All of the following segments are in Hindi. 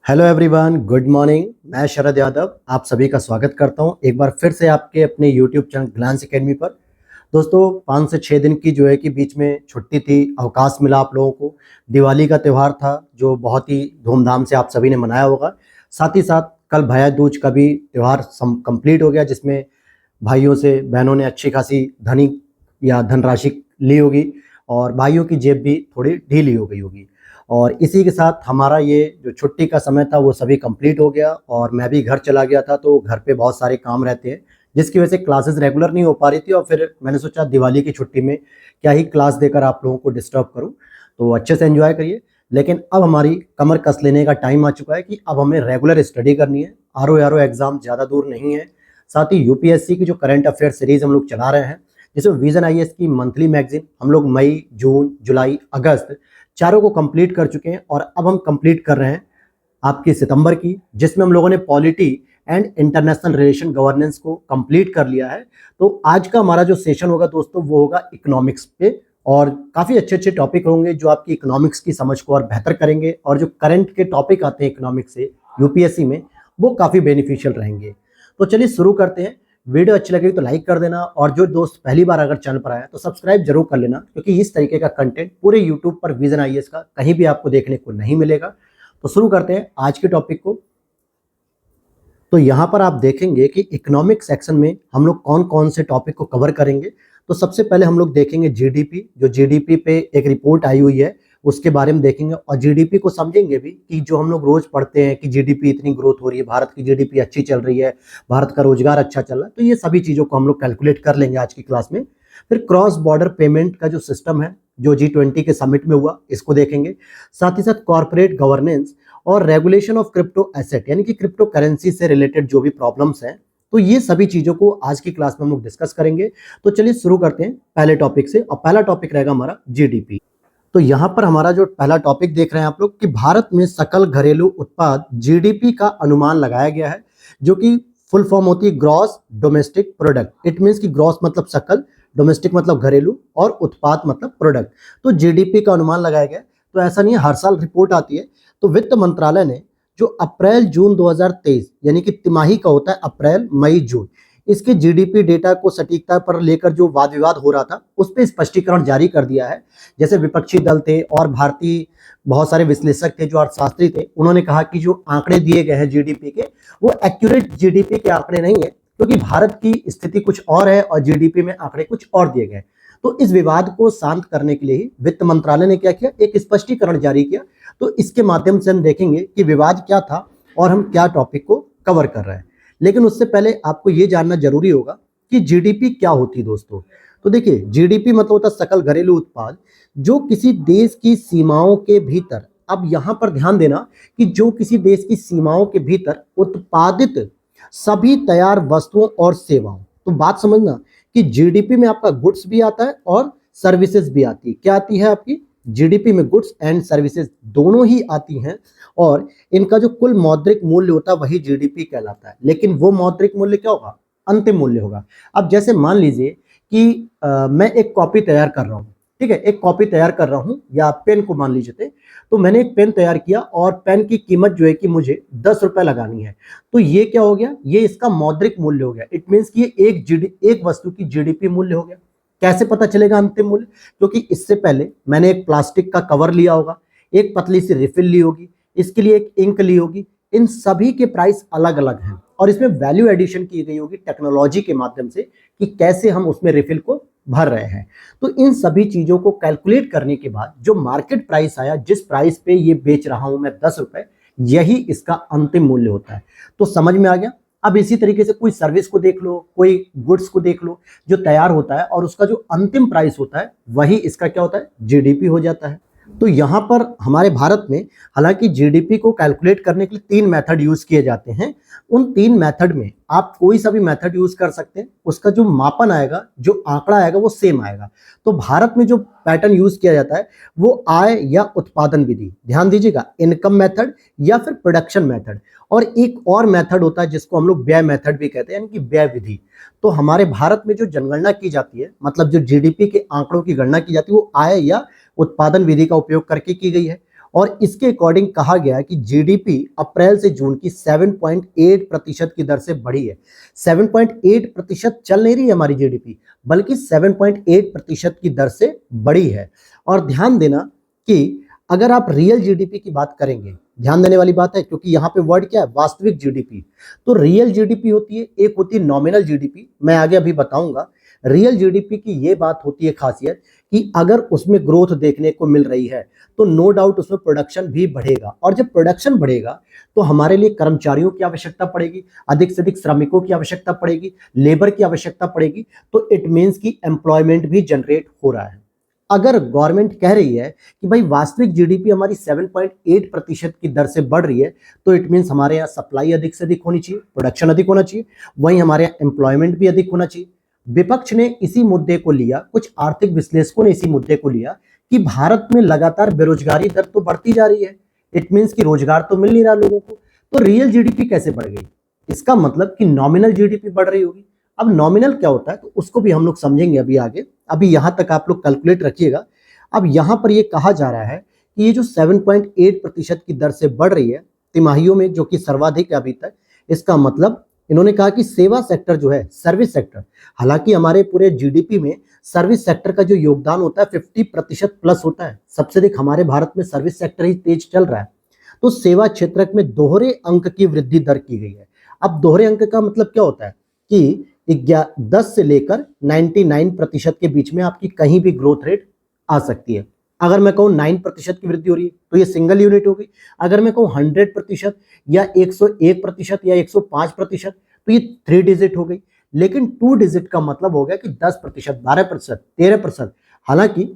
Hello everyone, good morning. मैं शरद यादव आप सभी का स्वागत करता हूं एक बार फिर से आपके अपने यूट्यूब चैनल ग्लैंस एकेडमी पर। दोस्तों 5 से 6 दिन की जो है कि बीच में छुट्टी थी, अवकाश मिला आप लोगों को। दिवाली का त्यौहार था जो बहुत ही धूमधाम से आप सभी ने मनाया होगा। साथ ही साथ कल भैया दूज का भी त्यौहार कंप्लीट हो गया, जिसमें भाइयों से बहनों ने अच्छी खासी धनी या धनराशि ली होगी और भाइयों की जेब भी थोड़ी ढीली हो गई होगी। और इसी के साथ हमारा ये जो छुट्टी का समय था वो सभी कंप्लीट हो गया और मैं भी घर चला गया था। तो घर पे बहुत सारे काम रहते हैं जिसकी वजह से क्लासेस रेगुलर नहीं हो पा रही थी और फिर मैंने सोचा दिवाली की छुट्टी में क्या ही क्लास देकर आप लोगों को डिस्टर्ब करूं। तो अच्छे से एंजॉय करिए। लेकिन अब हमारी कमर कस लेने का टाइम आ चुका है कि अब हमें रेगुलर स्टडी करनी है। आर ओ एग्ज़ाम ज़्यादा दूर नहीं है। साथ ही यूपीएससी की जो करंट अफेयर सीरीज हम लोग चला रहे हैं, जिसमें विजन आईएएस की मंथली मैगजीन हम लोग मई, जून, जुलाई, अगस्त चारों को कंप्लीट कर चुके हैं और अब हम कंप्लीट कर रहे हैं आपकी सितंबर की, जिसमें हम लोगों ने polity and international relation governance को कंप्लीट कर लिया है। तो आज का हमारा जो सेशन होगा दोस्तों वो होगा इकोनॉमिक्स पे और काफ़ी अच्छे अच्छे टॉपिक होंगे जो आपकी इकोनॉमिक्स की समझ को और बेहतर करेंगे और जो करंट के टॉपिक आते हैं इकोनॉमिक्स से यूपीएससी में वो काफ़ी बेनिफिशियल रहेंगे। तो चलिए शुरू करते हैं। वीडियो अच्छी लगी तो लाइक कर देना और जो दोस्त पहली बार अगर चैनल पर आया तो सब्सक्राइब जरूर कर लेना, क्योंकि इस तरीके का कंटेंट पूरे यूट्यूब पर विजन आईएएस का कहीं भी आपको देखने को नहीं मिलेगा। तो शुरू करते हैं आज के टॉपिक को। तो यहाँ पर आप देखेंगे कि इकोनॉमिक सेक्शन में हम लोग कौन कौन से टॉपिक को कवर करेंगे। तो सबसे पहले हम लोग देखेंगे जीडीपी। जो जीडीपी पे एक रिपोर्ट आई हुई है उसके बारे में देखेंगे और जीडीपी को समझेंगे भी कि जो हम लोग रोज पढ़ते हैं कि जीडीपी इतनी ग्रोथ हो रही है, भारत की जीडीपी अच्छी चल रही है, भारत का रोजगार अच्छा चल रहा है। तो ये सभी चीज़ों को हम लोग कैलकुलेट कर लेंगे आज की क्लास में। फिर क्रॉस बॉर्डर पेमेंट का जो सिस्टम है जो G20 के समिट में हुआ, इसको देखेंगे। साथ ही साथ कॉर्पोरेट गवर्नेंस और रेगुलेशन ऑफ क्रिप्टो एसेट यानी कि क्रिप्टो करेंसी से रिलेटेड जो भी प्रॉब्लम्स हैं, तो ये सभी चीज़ों को आज की क्लास में हम लोग डिस्कस करेंगे। तो चलिए शुरू करते हैं पहले टॉपिक से और पहला टॉपिक रहेगा हमारा जीडीपी। तो यहाँ पर हमारा जो पहला टॉपिक देख रहे हैं आप लोग कि भारत में सकल घरेलू उत्पाद जीडीपी का अनुमान लगाया गया है, जो कि फुल फॉर्म होती है gross domestic product. It means कि ग्रॉस मतलब सकल, डोमेस्टिक मतलब घरेलू और उत्पाद मतलब प्रोडक्ट। तो जीडीपी का अनुमान लगाया गया। तो ऐसा नहीं है, हर साल रिपोर्ट आती है। तो वित्त मंत्रालय ने जो अप्रैल जून 2023 यानी कि तिमाही का होता है अप्रैल मई जून, इसके जीडीपी डेटा को सटीकता पर लेकर जो वाद विवाद हो रहा था उस पर स्पष्टीकरण जारी कर दिया है। जैसे विपक्षी दल थे और भारतीय बहुत सारे विश्लेषक थे जो अर्थशास्त्री थे, उन्होंने कहा कि जो आंकड़े दिए गए हैं जीडीपी के वो एक्यूरेट जीडीपी के आंकड़े नहीं है, क्योंकि भारत की स्थिति कुछ और है और जीडीपी में आंकड़े कुछ और दिए गए। तो इस विवाद को शांत करने के लिए ही वित्त मंत्रालय ने क्या किया, एक स्पष्टीकरण जारी किया। तो इसके माध्यम से हम देखेंगे कि विवाद क्या था और हम क्या टॉपिक को कवर कर रहे हैं। लेकिन उससे पहले आपको ये जानना जरूरी होगा कि जीडीपी क्या होती है दोस्तों। तो देखिए, जीडीपी मतलब होता है सकल घरेलू उत्पाद, जो किसी देश की सीमाओं के भीतर, अब यहां पर ध्यान देना कि जो किसी देश की सीमाओं के भीतर उत्पादित सभी तैयार वस्तुओं और सेवाओं। तो बात समझना कि जीडीपी में आपका गुड्स भी आता है और सर्विसेज भी आती है। क्या आती है आपकी जीडीपी में? गुड्स एंड सर्विसेज दोनों ही आती हैं और इनका जो कुल मौद्रिक मूल्य होता है वही जीडीपी कहलाता है। लेकिन वो मौद्रिक मूल्य क्या होगा? अंतिम मूल्य होगा। अब जैसे मान लीजिए कि मैं एक कॉपी तैयार कर रहा हूँ, ठीक है, एक कॉपी तैयार कर रहा हूँ या पेन को मान लीजिए थे, तो मैंने एक पेन तैयार किया और पेन की कीमत जो है कि मुझे 10 रुपए लगानी है। तो ये क्या हो गया? ये इसका मौद्रिक मूल्य हो गया। इट मीन्स कि ये एक वस्तु की जीडीपी मूल्य हो गया। कैसे पता चलेगा अंतिम मूल्य? क्योंकि इससे पहले मैंने एक प्लास्टिक का कवर लिया होगा, एक पतली सी रिफिल ली होगी, इसके लिए एक इंक ली होगी। इन सभी के प्राइस अलग अलग हैं और इसमें वैल्यू एडिशन की गई होगी टेक्नोलॉजी के माध्यम से कि कैसे हम उसमें रिफिल को भर रहे हैं। तो इन सभी चीजों को कैलकुलेट करने के बाद जो मार्केट प्राइस आया, जिस प्राइस पे ये बेच रहा हूं मैं 10 रुपए, यही इसका अंतिम मूल्य होता है। तो समझ में आ गया। अब इसी तरीके से कोई सर्विस को देख लो, कोई गुड्स को देख लो, जो तैयार होता है और उसका जो अंतिम प्राइस होता है वही इसका क्या होता है? जीडीपी हो जाता है। तो यहाँ पर हमारे भारत में हालांकि जीडीपी को कैलकुलेट करने के लिए 3 मेथड यूज किए जाते हैं। उन 3 मेथड में आप कोई सा भी मेथड यूज कर सकते हैं, उसका जो मापन आएगा, जो आंकड़ा आएगा वो सेम आएगा। तो भारत में जो पैटर्न यूज किया जाता है वो आय या उत्पादन विधि, ध्यान दीजिएगा, इनकम मेथड या फिर प्रोडक्शन मेथड। और एक और मेथड होता है जिसको हम लोग व्यय मेथड भी कहते हैं, यानी कि व्यय विधि। तो हमारे भारत में जो जनगणना की जाती है, मतलब जो जीडीपी के आंकड़ों की गणना की जाती है, वो आय या उत्पादन विधि का उपयोग करके की गई है। और इसके अकॉर्डिंग कहा गया है कि जीडीपी अप्रैल से जून की 7.8% की दर से बढ़ी है। 7.8% चल नहीं रही है हमारी जीडीपी, बल्कि 7.8% की दर से बढ़ी है। और ध्यान देना कि अगर आप रियल जीडीपी की बात करेंगे, ध्यान देने वाली बात है, क्योंकि यहाँ पे वर्ड क्या है, वास्तविक जीडीपी। तो रियल जीडीपी होती है, एक होती है नॉमिनल जीडीपी, मैं आगे अभी बताऊंगा। रियल जीडीपी की ये बात होती है खासियत कि अगर उसमें ग्रोथ देखने को मिल रही है तो नो डाउट उसमें प्रोडक्शन भी बढ़ेगा, और जब प्रोडक्शन बढ़ेगा तो हमारे लिए कर्मचारियों की आवश्यकता पड़ेगी, अधिक से अधिक श्रमिकों की आवश्यकता पड़ेगी, लेबर की आवश्यकता पड़ेगी। तो इट मीन्स कि एम्प्लॉयमेंट भी जनरेट हो रहा है। अगर गवर्नमेंट कह रही है कि भाई वास्तविक जीडीपी हमारी 7.8% की दर से बढ़ रही है, तो इट मीन्स हमारे यहाँ सप्लाई अधिक से अधिक होनी चाहिए, प्रोडक्शन अधिक होना चाहिए, वहीं हमारे यहाँ एम्प्लॉयमेंट भी अधिक होना चाहिए। विपक्ष ने इसी मुद्दे को लिया, कुछ आर्थिक विश्लेषकों ने इसी मुद्दे को लिया कि भारत में लगातार बेरोजगारी दर तो बढ़ती जा रही है, इट मीन्स कि रोजगार तो मिल नहीं रहा लोगों को, तो रियल जीडीपी कैसे बढ़ गई? इसका मतलब कि नॉमिनल जीडीपी बढ़ रही होगी। अब नॉमिनल क्या होता है तो उसको भी हम लोग समझेंगे अभी आगे, अभी यहां तक आप लोग कैलकुलेट रखिएगा। अब यहां पर ये कहा जा रहा है कि ये जो 7.8% की दर से बढ़ रही है तिमाहियों में, जो कि सर्वाधिक है अभी तक, इसका मतलब इन्होंने कहा कि सेवा सेक्टर जो है, सर्विस सेक्टर, हालांकि हमारे पूरे जीडीपी में सर्विस सेक्टर का जो योगदान होता है 50% प्लस होता है, सबसे अधिक हमारे भारत में सर्विस सेक्टर ही तेज चल रहा है। तो सेवा क्षेत्र में दोहरे अंक की वृद्धि दर की गई है। अब दोहरे अंक का मतलब क्या होता है कि 10 से लेकर 99% के बीच में आपकी कहीं भी ग्रोथ रेट आ सकती है। अगर मैं कहूँ 9% की वृद्धि हो रही है तो ये सिंगल यूनिट हो गई। अगर मैं कहूँ 100% या 101% या 105% तो ये 3 डिजिट हो गई। लेकिन 2 डिजिट का मतलब हो गया कि 10%, 12%, 13%। हालांकि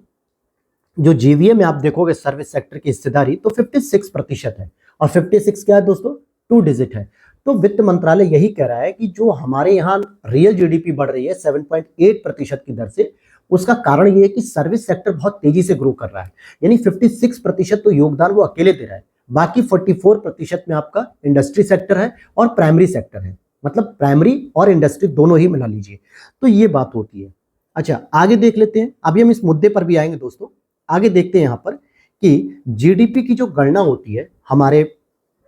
जो जीवीए में आप देखोगे सर्विस सेक्टर की हिस्सेदारी तो 56% है, और 56 क्या है दोस्तों? 2 डिजिट है। तो वित्त मंत्रालय यही कह रहा है कि जो हमारे यहाँ रियल जीडीपी बढ़ रही है 7.8% की दर से, उसका कारण ये है कि सर्विस सेक्टर बहुत तेजी से ग्रो कर रहा है। यानी 56% तो योगदान वो अकेले दे रहा है, बाकी 44% में आपका इंडस्ट्री सेक्टर है और प्राइमरी सेक्टर है, मतलब प्राइमरी और इंडस्ट्री दोनों ही मिला लीजिए। तो ये बात होती है। अच्छा, आगे देख लेते हैं, अभी हम इस मुद्दे पर भी आएंगे दोस्तों। आगे देखते हैं यहाँ पर कि जीडीपी की जो गणना होती है हमारे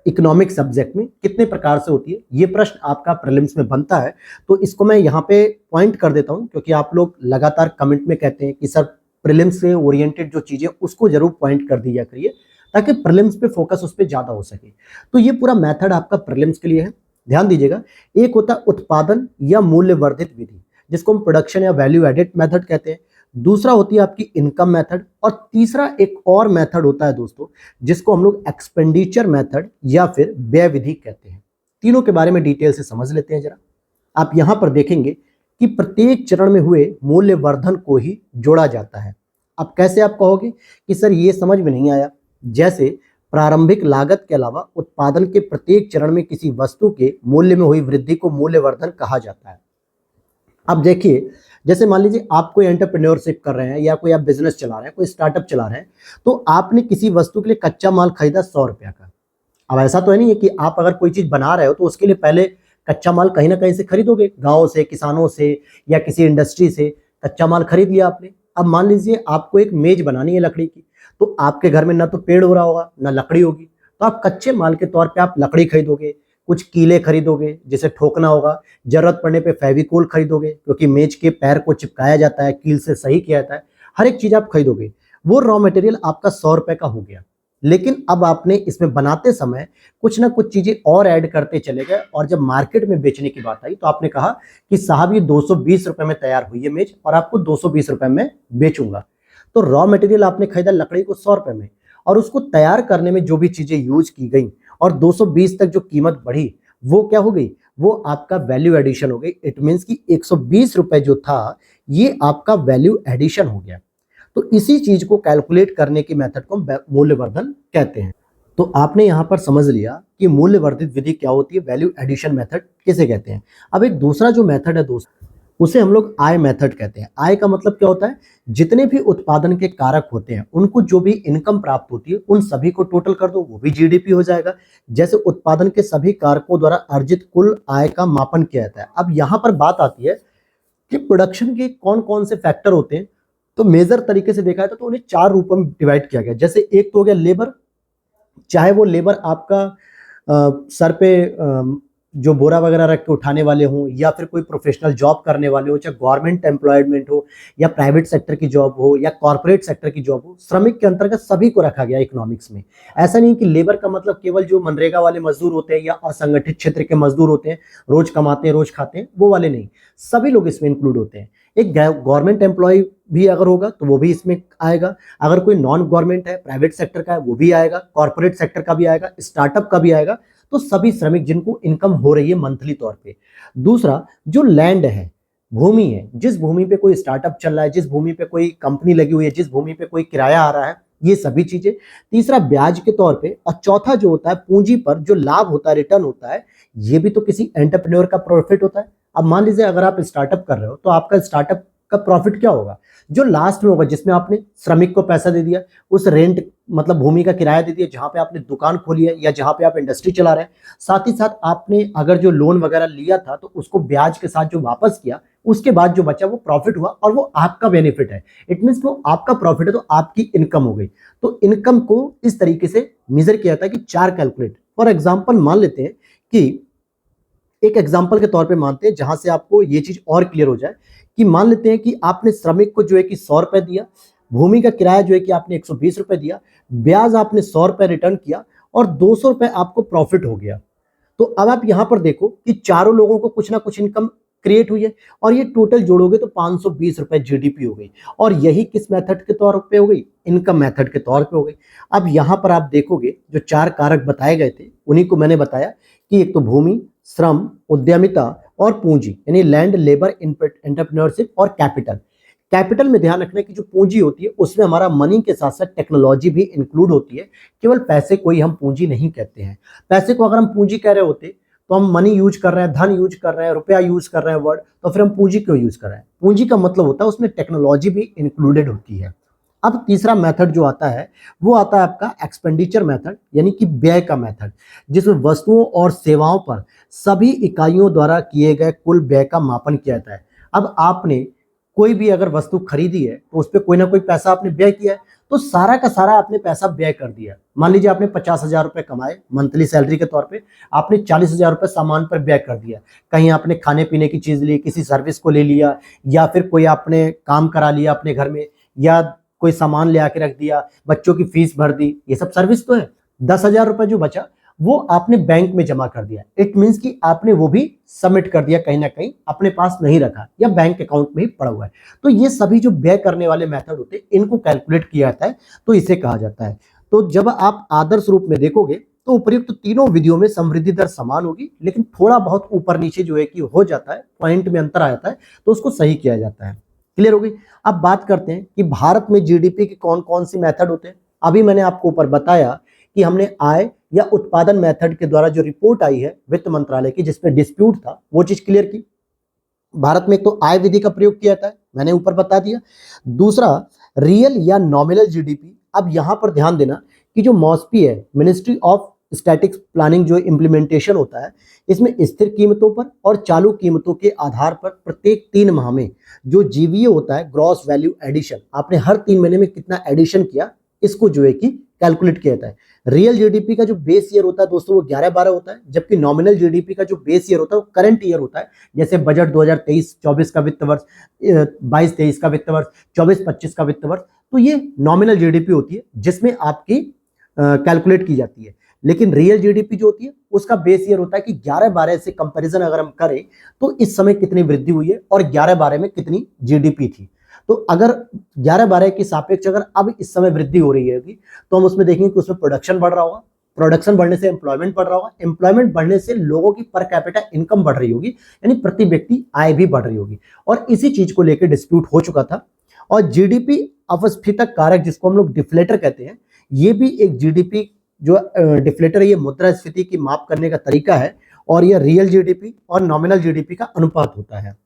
इकोनॉमिक सब्जेक्ट में कितने प्रकार से होती है, ये प्रश्न आपका प्रीलिम्स में बनता है। तो इसको मैं यहाँ पे पॉइंट कर देता हूँ, क्योंकि आप लोग लगातार कमेंट में कहते हैं कि सर प्रीलिम्स से ओरिएंटेड जो चीजें उसको जरूर पॉइंट कर दिया करिए, ताकि प्रीलिम्स पे फोकस उस पर ज्यादा हो सके। तो ये पूरा मेथड आपका प्रीलिम्स के लिए है, ध्यान दीजिएगा। एक होता है उत्पादन या मूल्य वर्धित विधि, जिसको हम प्रोडक्शन या वैल्यू एडेड मेथड कहते हैं। दूसरा होती है आपकी इनकम मेथड, और तीसरा एक और मेथड होता है दोस्तों जिसको हम लोग एक्सपेंडिचर मेथड या फिर व्यय विधि कहते हैं। तीनों के बारे में डिटेल से समझ लेते हैं जरा। आप यहां पर देखेंगे कि प्रत्येक चरण में हुए मूल्य वर्धन को ही जोड़ा जाता है। अब कैसे आप कहोगे कि सर ये समझ में नहीं आया? जैसे प्रारंभिक लागत के अलावा उत्पादन के प्रत्येक चरण में किसी वस्तु के मूल्य में हुई वृद्धि को मूल्यवर्धन कहा जाता है। अब देखिए, जैसे मान लीजिए आप कोई एंटरप्रेन्योरशिप कर रहे हैं या कोई आप बिजनेस चला रहे हैं, कोई स्टार्टअप चला रहे हैं, तो आपने किसी वस्तु के लिए कच्चा माल खरीदा 100 रुपया का। अब ऐसा तो है नहीं है कि आप अगर कोई चीज बना रहे हो तो उसके लिए पहले कच्चा माल कहीं ना कहीं से खरीदोगे, गाँव से, किसानों से या किसी इंडस्ट्री से कच्चा माल खरीद लिया आपने। अब मान लीजिए आपको एक मेज बनानी है लकड़ी की, तो आपके घर में ना तो पेड़ हो रहा होगा ना लकड़ी होगी, तो आप कच्चे माल के तौर पे आप लकड़ी खरीदोगे, कुछ कीले खरीदोगे जिसे ठोकना होगा, जरूरत पड़ने पे फेविकोल खरीदोगे क्योंकि मेज के पैर को चिपकाया जाता है, कील से सही किया जाता है, हर एक चीज आप खरीदोगे। वो रॉ मटेरियल आपका 100 रुपए का हो गया। लेकिन अब आपने इसमें बनाते समय कुछ ना कुछ चीजें और ऐड करते चले गए, और जब मार्केट में बेचने की बात आई तो आपने कहा कि साहब ये 220 रुपए में तैयार हुई है मेज और आपको 220 रुपए में बेचूंगा। तो रॉ मटेरियल आपने खरीदा लकड़ी को 100 रुपए में, और उसको तैयार करने में जो भी चीजें यूज की गई और 220 तक जो कीमत बढ़ी, वो क्या हो गई? वो आपका वैल्यू एडिशन हो गई। इट मीन्स कि 120 रुपए जो था ये आपका वैल्यू एडिशन हो गया। तो इसी चीज को कैलकुलेट करने की मेथड को मूल्यवर्धन कहते हैं। तो आपने यहां पर समझ लिया कि मूल्यवर्धित विधि क्या होती है, वैल्यू एडिशन मेथड किसे कहते हैं। अब एक दूसरा जो मेथड है दोस्त, उसे हम लोग आय मेथड कहते हैं। आय का मतलब क्या होता है? जितने भी उत्पादन के कारक होते हैं उनको जो भी इनकम प्राप्त होती है उन सभी को टोटल कर दो, वो भी जीडीपी हो जाएगा। जैसे उत्पादन के सभी कारकों द्वारा अर्जित कुल आय का मापन किया जाता है। अब यहाँ पर बात आती है कि प्रोडक्शन के कौन कौन से फैक्टर होते हैं। तो मेजर तरीके से देखा जाए तो उन्हें 4 रूपों में डिवाइड किया गया। जैसे एक तो हो गया लेबर, चाहे वो लेबर आपका सर पे जो बोरा वगैरह रख के उठाने वाले हों, या फिर कोई प्रोफेशनल जॉब करने वाले हो, चाहे गवर्नमेंट एम्प्लॉयमेंट हो या प्राइवेट सेक्टर की जॉब हो या कॉर्पोरेट सेक्टर की जॉब हो, श्रमिक के अंतर्गत सभी को रखा गया इकोनॉमिक्स में। ऐसा नहीं कि लेबर का मतलब केवल जो मनरेगा वाले मजदूर होते हैं या असंगठित क्षेत्र के मजदूर होते हैं, रोज कमाते हैं रोज खाते हैं, वो वाले नहीं, सभी लोग इसमें इंक्लूड होते हैं। एक गवर्नमेंट एम्प्लॉय भी अगर होगा तो वो भी इसमें आएगा, अगर कोई नॉन गवर्नमेंट है, प्राइवेट सेक्टर का है, वो भी आएगा, कॉर्पोरेट सेक्टर का भी आएगा, स्टार्टअप का भी आएगा। तो सभी श्रमिक जिनको इनकम हो रही है मंथली तौर पे। दूसरा, जो लैंड है, भूमि है, जिस भूमि पे कोई स्टार्टअप चल रहा है, जिस भूमि पे कोई कंपनी लगी हुई है, जिस भूमि पे कोई किराया आ रहा है, ये सभी चीजें। तीसरा, ब्याज के तौर पे। और चौथा जो होता है, पूंजी पर जो लाभ होता है, रिटर्न होता है, ये भी तो किसी एंटरप्रेन्योर का प्रॉफिट होता है। अब मान लीजिए अगर आप स्टार्टअप कर रहे हो तो आपका स्टार्टअप का प्रॉफिट क्या होगा? जो लास्ट में होगा, जिसमें आपने श्रमिक को पैसा दे दिया, उस रेंट मतलब भूमि का किराया दे दिया, जहां पे आपने दुकान खोली है या जहां पे आप इंडस्ट्री चला रहे हैं। साथ ही साथ आपने अगर जो लोन वगैरह लिया था तो उसको ब्याज के साथ जो वापस किया, उसके बाद जो बचा वो प्रॉफिट हुआ और वो आपका बेनिफिट है। इट मीन्स वो आपका प्रॉफिट है, तो आपकी इनकम हो गई। तो इनकम को इस तरीके से मेजर किया जाता है कि 4 कैलकुलेट। फॉर एग्जाम्पल मान लेते हैं कि एक एग्जाम्पल के तौर पे मानते हैं, जहां से आपको ये चीज और क्लियर हो जाए, कि मान लेते हैं कि आपने श्रमिक को जो है कि 100 रुपए दिया, भूमि का किराया जो है कि आपने 120 रुपए दिया, ब्याज आपने 100 रुपए रिटर्न किया और 200 रुपए आपको प्रॉफिट हो गया। तो अब आप यहां पर देखो कि चारों लोगों को कुछ ना कुछ इनकम क्रिएट हुई है, और ये टोटल जोड़ोगे तो 520 रुपए जीडीपी हो गई। और यही किस मेथड के तौर पे हो गई? इनकम मेथड के तौर पे हो गई। अब यहां पर आप देखोगे जो 4 कारक बताए गए थे, उन्हीं को मैंने बताया कि एक तो भूमि, श्रम, उद्यमिता और पूंजी, यानी लैंड, लेबर, एंटरप्रेन्योरशिप और कैपिटल। कैपिटल में ध्यान रखना कि जो पूंजी होती है उसमें हमारा मनी के साथ साथ टेक्नोलॉजी भी इंक्लूड होती है। केवल पैसे को ही हम पूंजी नहीं कहते हैं। पैसे को अगर हम पूंजी कह रहे होते तो हम मनी यूज कर रहे हैं, धन यूज कर रहे हैं, रुपया यूज कर रहे हैं वर्ड, तो फिर हम पूंजी क्यों यूज कर रहे हैं? पूंजी का मतलब होता है उसमें टेक्नोलॉजी भी इंक्लूडेड होती है। अब तीसरा मेथड जो आता है वो आता है आपका एक्सपेंडिचर मेथड, यानी कि व्यय का मेथड, जिसमें वस्तुओं और सेवाओं पर सभी इकाइयों द्वारा किए गए कुल व्यय का मापन किया जाता है। अब आपने कोई भी अगर वस्तु खरीदी है तो उस पर कोई ना कोई पैसा आपने व्यय किया है, तो सारा का सारा आपने पैसा व्यय कर दिया। मान लीजिए आपने 50,000 रुपए कमाए मंथली सैलरी के तौर पे, आपने 40,000 रुपए सामान पर व्यय कर दिया। कहीं आपने खाने पीने की चीज ली, किसी सर्विस को ले लिया, या फिर कोई आपने काम करा लिया अपने घर में, या कोई सामान ले आके रख दिया, बच्चों की फीस भर दी, ये सब सर्विस तो है। 10,000 रुपए जो बचा वो आपने बैंक में जमा कर दिया। इट मीन्स कि आपने वो भी सबमिट कर दिया, कहीं ना कहीं अपने पास नहीं रखा या बैंक अकाउंट में ही पड़ा हुआ है। तो ये सभी जो व्यय करने वाले मेथड होते हैं, इनको कैलकुलेट किया जाता है, तो इसे कहा जाता है। तो जब आप आदर्श रूप में देखोगे तो उपर्युक्त तीनों विधियों में समृद्धि दर समान होगी, लेकिन थोड़ा बहुत ऊपर नीचे जो है कि हो जाता है, पॉइंट में अंतर आ जाता है, तो उसको सही किया जाता है। क्लियर हो गई? अब बात करते हैं कि भारत में जीडीपी के कौन कौन सी मेथड होते हैं। अभी मैंने आपको ऊपर बताया कि हमने आय या उत्पादन मेथड के द्वारा जो रिपोर्ट आई है वित्त मंत्रालय की, जिसमें डिस्प्यूट था, वो चीज क्लियर की। भारत में एक तो आय विधि का प्रयोग किया जाता है, मैंने ऊपर बता दिया। दूसरा, रियल या नॉमिनल जीडीपी। अब यहां पर ध्यान देना कि जो मॉस्पी है, मिनिस्ट्री ऑफ स्टैटिक्स प्लानिंग, जो इम्प्लीमेंटेशन होता है, इसमें स्थिर कीमतों पर और चालू कीमतों के आधार पर प्रत्येक 3 माह में जो जीवीए होता है, ग्रॉस वैल्यू एडिशन, आपने हर 3 महीने में कितना एडिशन किया, इसको जो है कि कैलकुलेट किया जाता है। रियल जीडीपी का जो बेस ईयर होता है दोस्तों वो 11-12 होता है, जबकि नॉमिनल जीडीपी का जो बेस ईयर होता है वो करंट ईयर होता है। जैसे बजट 2023-24 का वित्त वर्ष, 22-23 का वित्त वर्ष, 24-25 का वित्त वर्ष, तो ये नॉमिनल जीडीपी होती है जिसमें आपकी कैलकुलेट की जाती है। लेकिन रियल जीडीपी जो होती है उसका बेस ईयर होता है कि 11-12 से कंपैरिजन अगर हम करें तो इस समय कितनी वृद्धि हुई है और 11-12 में कितनी जीडीपी थी। तो अगर 11-12 के सापेक्ष अगर अब इस समय वृद्धि हो रही है तो हम उसमें देखेंगे कि उसमें प्रोडक्शन बढ़ रहा होगा, प्रोडक्शन बढ़ने से एम्प्लॉयमेंट बढ़ रहा होगा, एम्प्लॉयमेंट बढ़ने से लोगों की पर कैपिटा इनकम बढ़ रही होगी, यानी प्रति व्यक्ति आय भी बढ़ रही होगी। और इसी चीज को लेकर डिस्प्यूट हो चुका था। और जीडीपी अपस्फीतक कारक, जिसको हम लोग डिफ्लेटर कहते हैं, ये भी एक जीडीपी जो डिफ्लेटर है, ये मुद्रास्फीति की माप करने का तरीका है, और यह रियल जीडीपी और नॉमिनल जीडीपी का अनुपात होता है।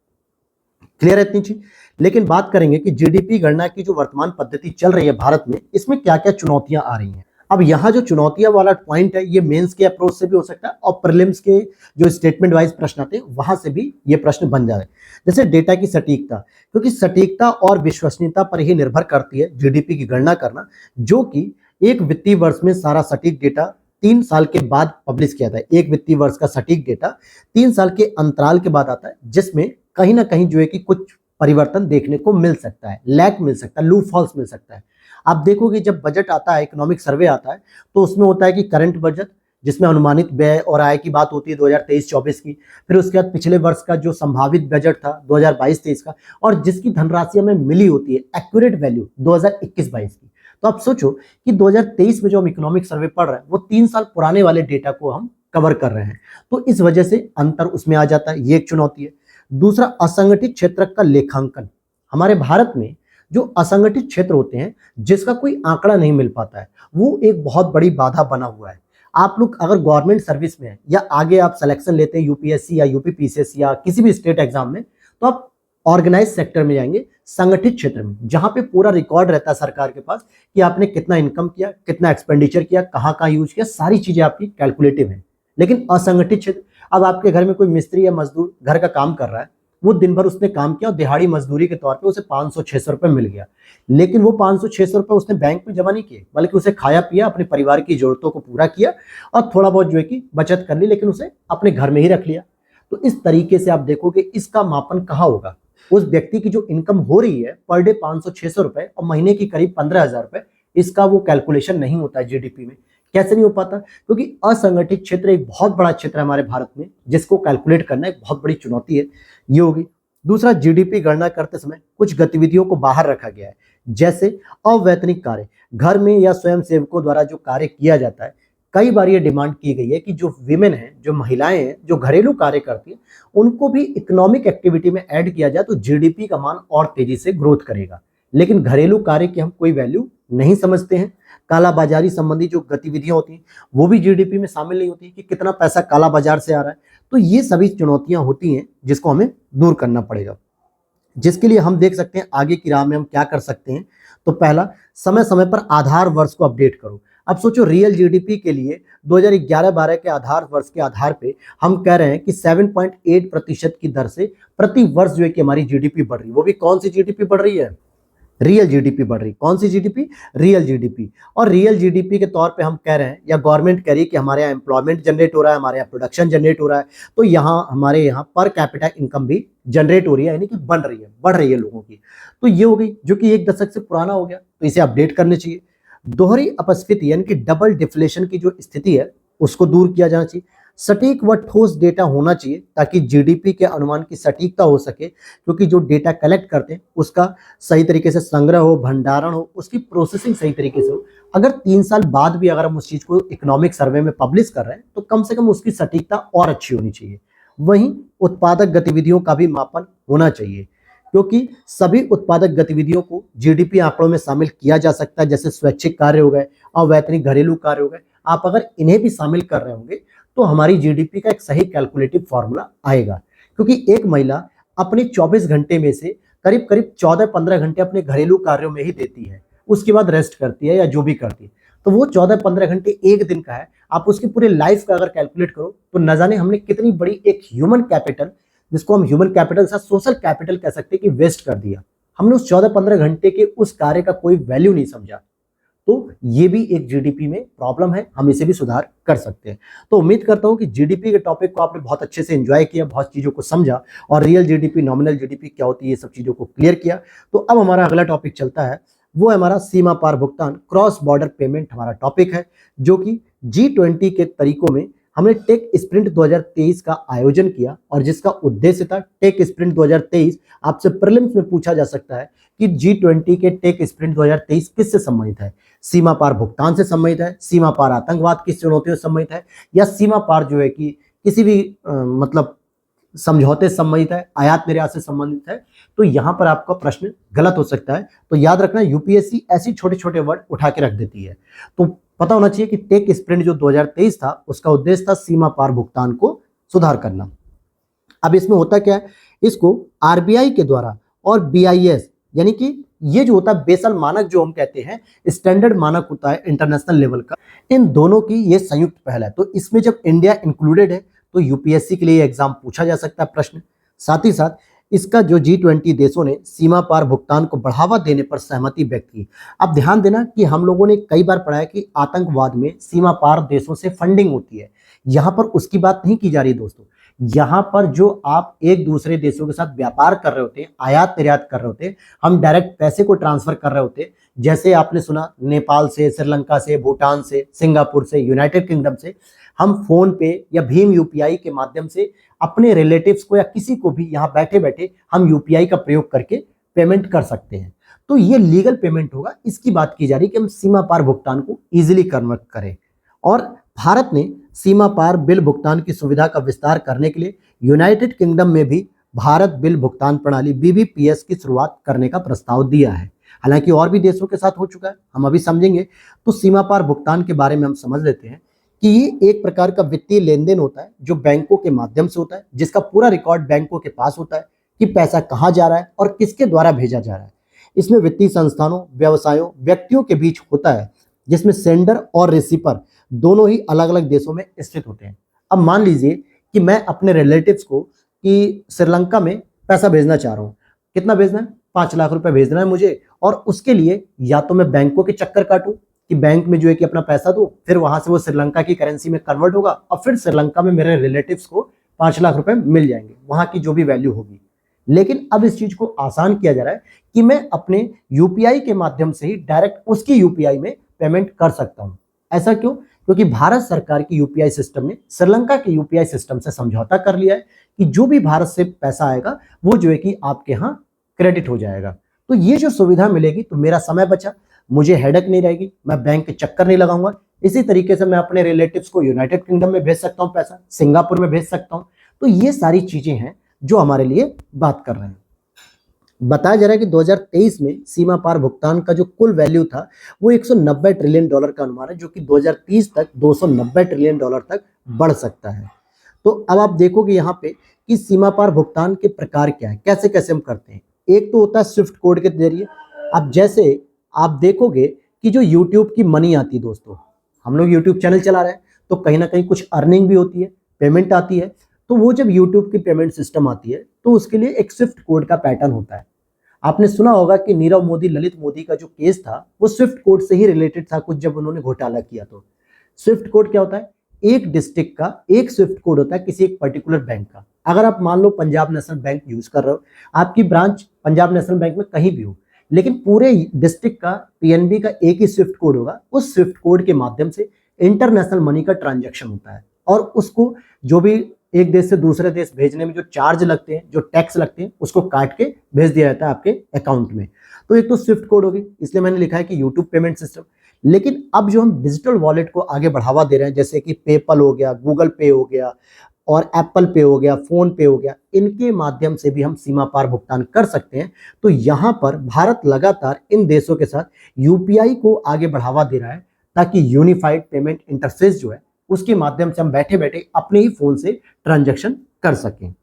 क्लियर है इतनी चीज? लेकिन बात करेंगे कि जीडीपी गणना की जो वर्तमान पद्धति चल रही है भारत में, इसमें क्या क्या चुनौतियां आ रही हैं। अब यहाँ जो चुनौतियां वाला पॉइंट है, ये मेंस के अप्रोच से भी हो सकता है और प्रीलिम्स के जो स्टेटमेंट वाइज प्रश्न आते हैं वहां से भी ये प्रश्न बन जाए। जैसे डेटा की सटीकता, क्योंकि सटीकता और विश्वसनीयता पर ही निर्भर करती है जीडीपी की गणना करना, जो कि एक वित्तीय वर्ष में सारा सटीक डेटा 3 साल के बाद पब्लिश किया था। एक वित्तीय वर्ष का सटीक डेटा 3 साल के अंतराल के बाद आता है, जिसमें कहीं ना कहीं जो है कि कुछ परिवर्तन देखने को मिल सकता है, लैग मिल सकता है, लूप फॉल्स मिल सकता है। आप देखोगे जब बजट आता है, इकोनॉमिक सर्वे आता है, तो उसमें होता है कि करंट बजट, जिसमें अनुमानित व्यय और आय की बात होती है 2023-24 की, फिर उसके बाद पिछले वर्ष का जो संभावित बजट था 2022-23 का, और जिसकी धनराशि हमें मिली होती है एक्यूरेट वैल्यू 2021-22 की। तो आप सोचो कि 2023 में जो हम इकोनॉमिक सर्वे पढ़ रहे हैं वो 3 साल पुराने वाले डेटा को हम कवर कर रहे हैं, तो इस वजह से अंतर उसमें आ जाता है। ये एक चुनौती है। दूसरा, असंगठित क्षेत्र का लेखांकन। हमारे भारत में जो असंगठित क्षेत्र होते हैं जिसका कोई आंकड़ा नहीं मिल पाता है, वो एक बहुत बड़ी बाधा बना हुआ है। आप लोग अगर गवर्नमेंट सर्विस में हैं या आगे आप सिलेक्शन लेते हैं यूपीएससी या यूपीपीसीएससी या किसी भी स्टेट एग्जाम में, तो आप ऑर्गेनाइज सेक्टर में जाएंगे, संगठित क्षेत्र में, जहां पे पूरा रिकॉर्ड रहता है सरकार के पास कि आपने कितना इनकम किया, कितना एक्सपेंडिचर किया, कहाँ कहाँ यूज किया, सारी चीजें आपकी कैलकुलेटिव है। लेकिन असंगठित क्षेत्र, अब आपके घर में कोई मिस्त्री या मजदूर घर का काम कर रहा है, वो दिन भर उसने काम किया और दिहाड़ी मजदूरी के तौर पे उसे 500-600 रुपए मिल गया, लेकिन वो 500-600 रुपए उसने बैंक में जमा नहीं किए, बल्कि उसे खाया पिया, अपने परिवार की जरूरतों को पूरा किया और थोड़ा बहुत जो है कि बचत कर ली, लेकिन उसे अपने घर में ही रख लिया। तो इस तरीके से आप देखोगे इसका मापन कहाँ होगा? उस व्यक्ति की जो इनकम हो रही है पर डे 500-600 रुपए और महीने की करीब 15,000 रुपए, इसका वो कैलकुलेशन नहीं होता है जीडीपी में। कैसे नहीं हो पाता? क्योंकि असंगठित क्षेत्र एक बहुत बड़ा क्षेत्र है हमारे भारत में, जिसको कैलकुलेट करना एक बहुत बड़ी चुनौती है। ये होगी। दूसरा, जीडीपी गणना करते समय कुछ गतिविधियों को बाहर रखा गया है, जैसे अवैतनिक कार्य, घर में या स्वयं सेवकों द्वारा जो कार्य किया जाता है। कई बार ये डिमांड की गई है कि जो विमेन हैं, जो महिलाएं हैं, जो घरेलू कार्य करती हैं, उनको भी इकोनॉमिक एक्टिविटी में ऐड किया जाए तो जीडीपी का मान और तेजी से ग्रोथ करेगा। लेकिन घरेलू कार्य की हम कोई वैल्यू नहीं समझते हैं। काला बाजारी संबंधी जो गतिविधियां होती हैं वो भी जीडीपी में शामिल नहीं होती कि कितना पैसा काला बाजार से आ रहा है। तो ये सभी चुनौतियां होती हैं जिसको हमें दूर करना पड़ेगा, जिसके लिए हम देख सकते हैं आगे की राह में हम क्या कर सकते हैं। तो पहला, समय समय पर आधार वर्ष को अपडेट करो। अब सोचो, रियल जीडीपी के लिए 2011-12 के आधार वर्ष के आधार पे हम कह रहे हैं कि 7.8% की दर से प्रति वर्ष जो है कि हमारी जीडीपी बढ़ रही है। वो भी कौन सी जीडीपी बढ़ रही है? रियल जीडीपी बढ़ रही। कौन सी जीडीपी? Real GDP. और रियल जीडीपी के तौर पे हम कह रहे हैं या गवर्नमेंट कह रही है कि हमारे यहाँ एम्प्लॉयमेंट जनरेट हो रहा है, हमारे यहाँ प्रोडक्शन जनरेट हो रहा है, तो यहाँ हमारे यहाँ पर कैपिटा इनकम भी जनरेट हो रही है, यानी कि बन रही है, बढ़ रही है लोगों की। तो ये हो गई, जो कि 1 दशक से पुराना हो गया, तो इसे अपडेट करने चाहिए। दोहरी अपस्फीति यानी कि डबल डिफ्लेशन की जो स्थिति है उसको दूर किया जाना चाहिए। सटीक व ठोस डेटा होना चाहिए ताकि जीडीपी के अनुमान की सटीकता हो सके, क्योंकि जो डेटा कलेक्ट करते हैं उसका सही तरीके से संग्रह हो, भंडारण हो, उसकी प्रोसेसिंग सही तरीके से हो। अगर 3 साल बाद भी अगर हम उस चीज को इकोनॉमिक सर्वे में पब्लिश कर रहे हैं तो कम से कम उसकी सटीकता और अच्छी होनी चाहिए। वहीं उत्पादक गतिविधियों का भी मापन होना चाहिए, क्योंकि सभी उत्पादक गतिविधियों को जीडीपी आंकड़ों में शामिल किया जा सकता है, जैसे स्वैच्छिक कार्य हो गए, अवैतनिक घरेलू कार्य हो गए। आप अगर इन्हें भी शामिल कर रहे होंगे तो हमारी जीडीपी का एक सही कैलकुलेटिव फॉर्मूला आएगा। क्योंकि एक महिला अपने 24 घंटे में से करीब करीब 14-15 घंटे अपने घरेलू कार्यों में ही देती है, उसके बाद रेस्ट करती है या जो भी करती है, तो वो 14-15 घंटे एक दिन का है। आप उसकी पूरे लाइफ का अगर कैलकुलेट करो तो न जाने हमने कितनी बड़ी एक ह्यूमन कैपिटल, जिसको हम ह्यूमन कैपिटल से सोशल कैपिटल कह सकते हैं, कि वेस्ट कर दिया। हमने उस 14-15 घंटे के उस कार्य का कोई वैल्यू नहीं समझा। तो ये भी एक जीडीपी में प्रॉब्लम है, हम इसे भी सुधार कर सकते हैं। तो उम्मीद करता हूं कि जीडीपी के टॉपिक को आपने बहुत अच्छे से एंजॉय किया, बहुत चीजों को समझा और रियल जीडीपी, नॉमिनल जीडीपी क्या होती है, ये सब चीजों को क्लियर किया। तो अब हमारा अगला टॉपिक चलता है, वो है हमारा सीमा पार भुगतान, क्रॉस बॉर्डर पेमेंट हमारा टॉपिक है, जो कि G20 के तरीकों में हमने टेक स्प्रिंट 2023 का आयोजन किया और जिसका उद्देश्य था टेक स्प्रिंट 2023। आपसे प्रीलिम्स में पूछा जा सकता है कि G20 के टेक स्प्रिंट 2023 किससे संबंधित है? सीमा पार भुगतान से संबंधित है, सीमा पार आतंकवाद की चुनौतियों से संबंधित है, या सीमा पार जो है कि किसी भी मतलब समझौते से संबंधित है, आयात निर्यात से संबंधित है? तो यहां पर आपका प्रश्न गलत हो सकता है। तो याद रखना, यूपीएससी ऐसी छोटे छोटे वर्ड उठा के रख देती है। तो पता होना चाहिए कि टेक स्प्रिंट जो 2023 था उसका उद्देश्य था सीमा पार भुगतान को सुधार करना। अब इसमें होता क्या है, इसको आरबीआई के द्वारा और बीआईएस, यानी कि ये जो होता है बेसल मानक जो हम कहते हैं, स्टैंडर्ड मानक होता है इंटरनेशनल लेवल का, इन दोनों की ये संयुक्त पहल है। तो इसमें जब इंडिया इंक्लूडेड है तो यूपीएससी के लिए एग्जाम पूछा जा सकता है प्रश्न। साथ ही साथ इसका जो G20 देशों ने सीमा पार भुगतान को बढ़ावा देने पर सहमति व्यक्त की। अब ध्यान देना कि हम लोगों ने कई बार पढ़ा है कि आतंकवाद में सीमा पार देशों से फंडिंग होती है। यहाँ पर उसकी बात नहीं की जा रही दोस्तों। यहाँ पर जो आप एक दूसरे देशों के साथ व्यापार कर रहे होते हैं, आयात निर्यात कर रहे होते हैं, हम डायरेक्ट पैसे को ट्रांसफर कर रहे होते हैं, जैसे आपने सुना नेपाल से, श्रीलंका से, भूटान से, सिंगापुर से, यूनाइटेड किंगडम से, हम फोन पे या भीम यूपीआई के माध्यम से अपने रिलेटिव्स को या किसी को भी यहाँ बैठे बैठे हम यूपीआई का प्रयोग करके पेमेंट कर सकते हैं। तो ये लीगल पेमेंट होगा, इसकी बात की जा रही है कि हम सीमा पार भुगतान को इजीली कन्वर्ट करें। और भारत ने सीमा पार बिल भुगतान की सुविधा का विस्तार करने के लिए यूनाइटेड किंगडम में भी भारत बिल भुगतान प्रणाली BBPS की शुरुआत करने का प्रस्ताव दिया है। हालांकि और भी देशों के साथ हो चुका है, हम अभी समझेंगे। तो सीमा पार भुगतान के बारे में हम समझ लेते हैं कि ये एक प्रकार का वित्तीय लेन देन होता है जो बैंकों के माध्यम से होता है, जिसका पूरा रिकॉर्ड बैंकों के पास होता है कि पैसा कहाँ जा रहा है और किसके द्वारा भेजा जा रहा है। इसमें वित्तीय संस्थानों, व्यवसायों, व्यक्तियों के बीच होता है, जिसमें सेंडर और रिसीवर दोनों ही अलग अलग देशों में स्थित होते हैं। अब मान लीजिए कि मैं अपने रिलेटिव्स को कि श्रीलंका में पैसा भेजना चाह रहा हूँ। कितना भेजना है? 5 लाख रुपए भेजना है मुझे, और उसके लिए या तो मैं बैंकों के चक्कर काटूं कि बैंक में जो है कि अपना पैसा दूं, फिर वहां से वो श्रीलंका की करेंसी में कन्वर्ट होगा और फिर श्रीलंका में मेरे रिलेटिव्स को 5 लाख रुपए मिल जाएंगे, वहां की जो भी वैल्यू होगी। लेकिन अब इस चीज को आसान किया जा रहा है कि मैं अपने यूपीआई के माध्यम से ही डायरेक्ट उसकी यूपीआई में पेमेंट कर सकता हूं। ऐसा क्यों? क्योंकि भारत सरकार की यूपीआई सिस्टम ने श्रीलंका के यूपीआई सिस्टम से समझौता कर लिया है कि जो भी भारत से पैसा आएगा वो जो है कि आपके यहाँ क्रेडिट हो जाएगा। तो ये जो सुविधा मिलेगी तो मेरा समय बचा, मुझे हेडेक नहीं रहेगी, मैं बैंक के चक्कर नहीं लगाऊंगा। इसी तरीके से मैं अपने रिलेटिव्स को यूनाइटेड किंगडम में भेज सकता हूं, पैसा सिंगापुर में भेज सकता हूं। तो ये सारी चीजें हैं जो हमारे लिए बात कर रहे हैं। बताया जा रहा है कि 2023 में सीमा पार भुगतान का जो कुल वैल्यू था वो 190 ट्रिलियन डॉलर का अनुमान है, जो कि 2030 तक 290 ट्रिलियन डॉलर तक बढ़ सकता है। तो अब आप देखोगे यहाँ पे कि सीमा पार भुगतान के प्रकार क्या है, कैसे कैसे हम करते हैं। एक तो होता है स्विफ्ट कोड के जरिए। अब जैसे आप देखोगे कि जो यूट्यूब की मनी आती है दोस्तों, हम लोग यूट्यूब चैनल चला रहे हैं तो कहीं ना कहीं कुछ अर्निंग भी होती है, पेमेंट आती है। तो वो जब यूट्यूब की पेमेंट सिस्टम आती है तो उसके लिए एक स्विफ्ट कोड का पैटर्न होता है। आपने सुना होगा कि नीरव मोदी, ललित मोदी का जो केस था वो स्विफ्ट कोड से ही रिलेटेड था, कुछ जब उन्होंने घोटाला किया। तो स्विफ्ट कोड क्या होता है? एक डिस्ट्रिक्ट का एक स्विफ्ट कोड होता है किसी एक पर्टिकुलर बैंक का। अगर आप मान लो पंजाब नेशनल बैंक यूज कर रहे हो, आपकी ब्रांच पंजाब नेशनल बैंक में कहीं भी हो, लेकिन पूरे डिस्ट्रिक्ट का पीएनबी का एक ही स्विफ्ट कोड होगा। उस स्विफ्ट कोड के माध्यम से इंटरनेशनल मनी का ट्रांजैक्शन होता है, और उसको जो भी एक देश से दूसरे देश भेजने में जो चार्ज लगते हैं, जो टैक्स लगते हैं, उसको काट के भेज दिया जाता है आपके अकाउंट में। तो एक तो स्विफ्ट कोड होगी, इसलिए मैंने लिखा है कि यूट्यूब पेमेंट सिस्टम। लेकिन अब जो हम डिजिटल वॉलेट को आगे बढ़ावा दे रहे हैं, जैसे कि पेपल हो गया, गूगल पे हो गया और एप्पल पे हो गया, फोन पे हो गया, इनके माध्यम से भी हम सीमा पार भुगतान कर सकते हैं। तो यहाँ पर भारत लगातार इन देशों के साथ यूपीआई को आगे बढ़ावा दे रहा है, ताकि यूनिफाइड पेमेंट इंटरफेस जो है उसके माध्यम से हम बैठे बैठे अपने ही फोन से ट्रांजैक्शन कर सकें।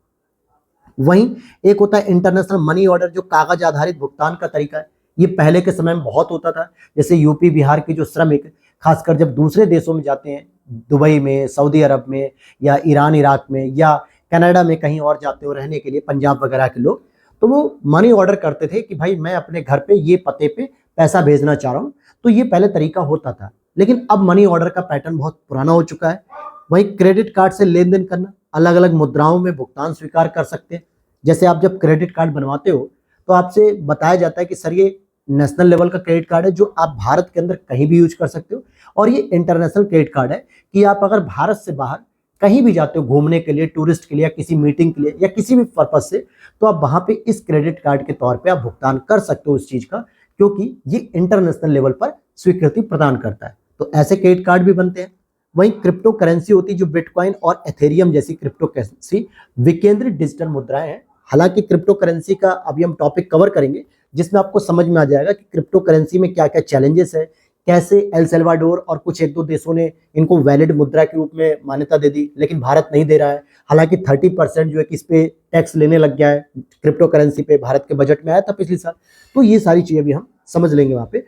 वहीं एक होता है इंटरनेशनल मनी ऑर्डर, जो कागज आधारित भुगतान का तरीका है। ये पहले के समय में बहुत होता था, जैसे यूपी बिहार के जो श्रमिक खासकर जब दूसरे देशों में जाते हैं, दुबई में, सऊदी अरब में, या ईरान इराक में, या कनाडा में कहीं और जाते हो रहने के लिए, पंजाब वगैरह के लोग, तो वो मनी ऑर्डर करते थे कि भाई मैं अपने घर पे ये पते पे पैसा भेजना चाह रहा हूँ। तो ये पहले तरीका होता था, लेकिन अब मनी ऑर्डर का पैटर्न बहुत पुराना हो चुका है। वहीं क्रेडिट कार्ड से लेन देन करना, अलग अलग मुद्राओं में भुगतान स्वीकार कर सकते हैं। जैसे आप जब क्रेडिट कार्ड बनवाते हो तो आपसे बताया जाता है कि सर ये नेशनल लेवल का क्रेडिट कार्ड है जो आप भारत के अंदर कहीं भी यूज कर सकते हो, और ये इंटरनेशनल क्रेडिट कार्ड है कि आप अगर भारत से बाहर कहीं भी जाते हो घूमने के लिए, टूरिस्ट के लिए, या किसी मीटिंग के लिए, या किसी भी पर्पज से, तो आप वहां पे इस क्रेडिट कार्ड के तौर पे आप भुगतान कर सकते हो इस चीज का, क्योंकि ये इंटरनेशनल लेवल पर स्वीकृति प्रदान करता है। तो ऐसे क्रेडिट कार्ड भी बनते हैं। वहीं क्रिप्टो करेंसी होती है, जो बिटकॉइन और एथेरियम जैसी क्रिप्टो करेंसी विकेंद्रित डिजिटल मुद्राएं हैं। हालांकि क्रिप्टो करेंसी का अभी हम टॉपिक कवर करेंगे, जिसमें आपको समझ में आ जाएगा कि क्रिप्टो करेंसी में क्या क्या चैलेंजेस है, कैसे एल सल्वाडोर और कुछ एक दो देशों ने इनको वैलिड मुद्रा के रूप में मान्यता दे दी, लेकिन भारत नहीं दे रहा है। हालांकि 30% जो है कि इस पे टैक्स लेने लग गया है क्रिप्टो करेंसी पे, भारत के बजट में आया था पिछले साल। तो ये सारी चीजें भी हम समझ लेंगे वहां पे।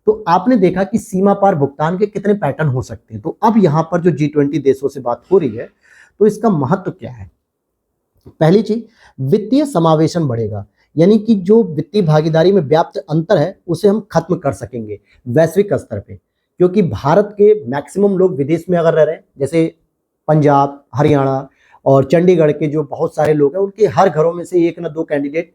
तो आपने देखा कि सीमा पार भुगतान के कितने पैटर्न हो सकते हैं। तो अब यहाँ पर जो G20 देशों से बात हो रही है, तो इसका महत्व क्या है? पहली चीज, वित्तीय समावेशन बढ़ेगा, यानी कि जो वित्तीय भागीदारी में व्याप्त अंतर है उसे हम खत्म कर सकेंगे वैश्विक स्तर पे, क्योंकि भारत के मैक्सिमम लोग विदेश में अगर रह रहे हैं, जैसे पंजाब, हरियाणा और चंडीगढ़ के जो बहुत सारे लोग हैं, उनके हर घरों में से एक ना दो कैंडिडेट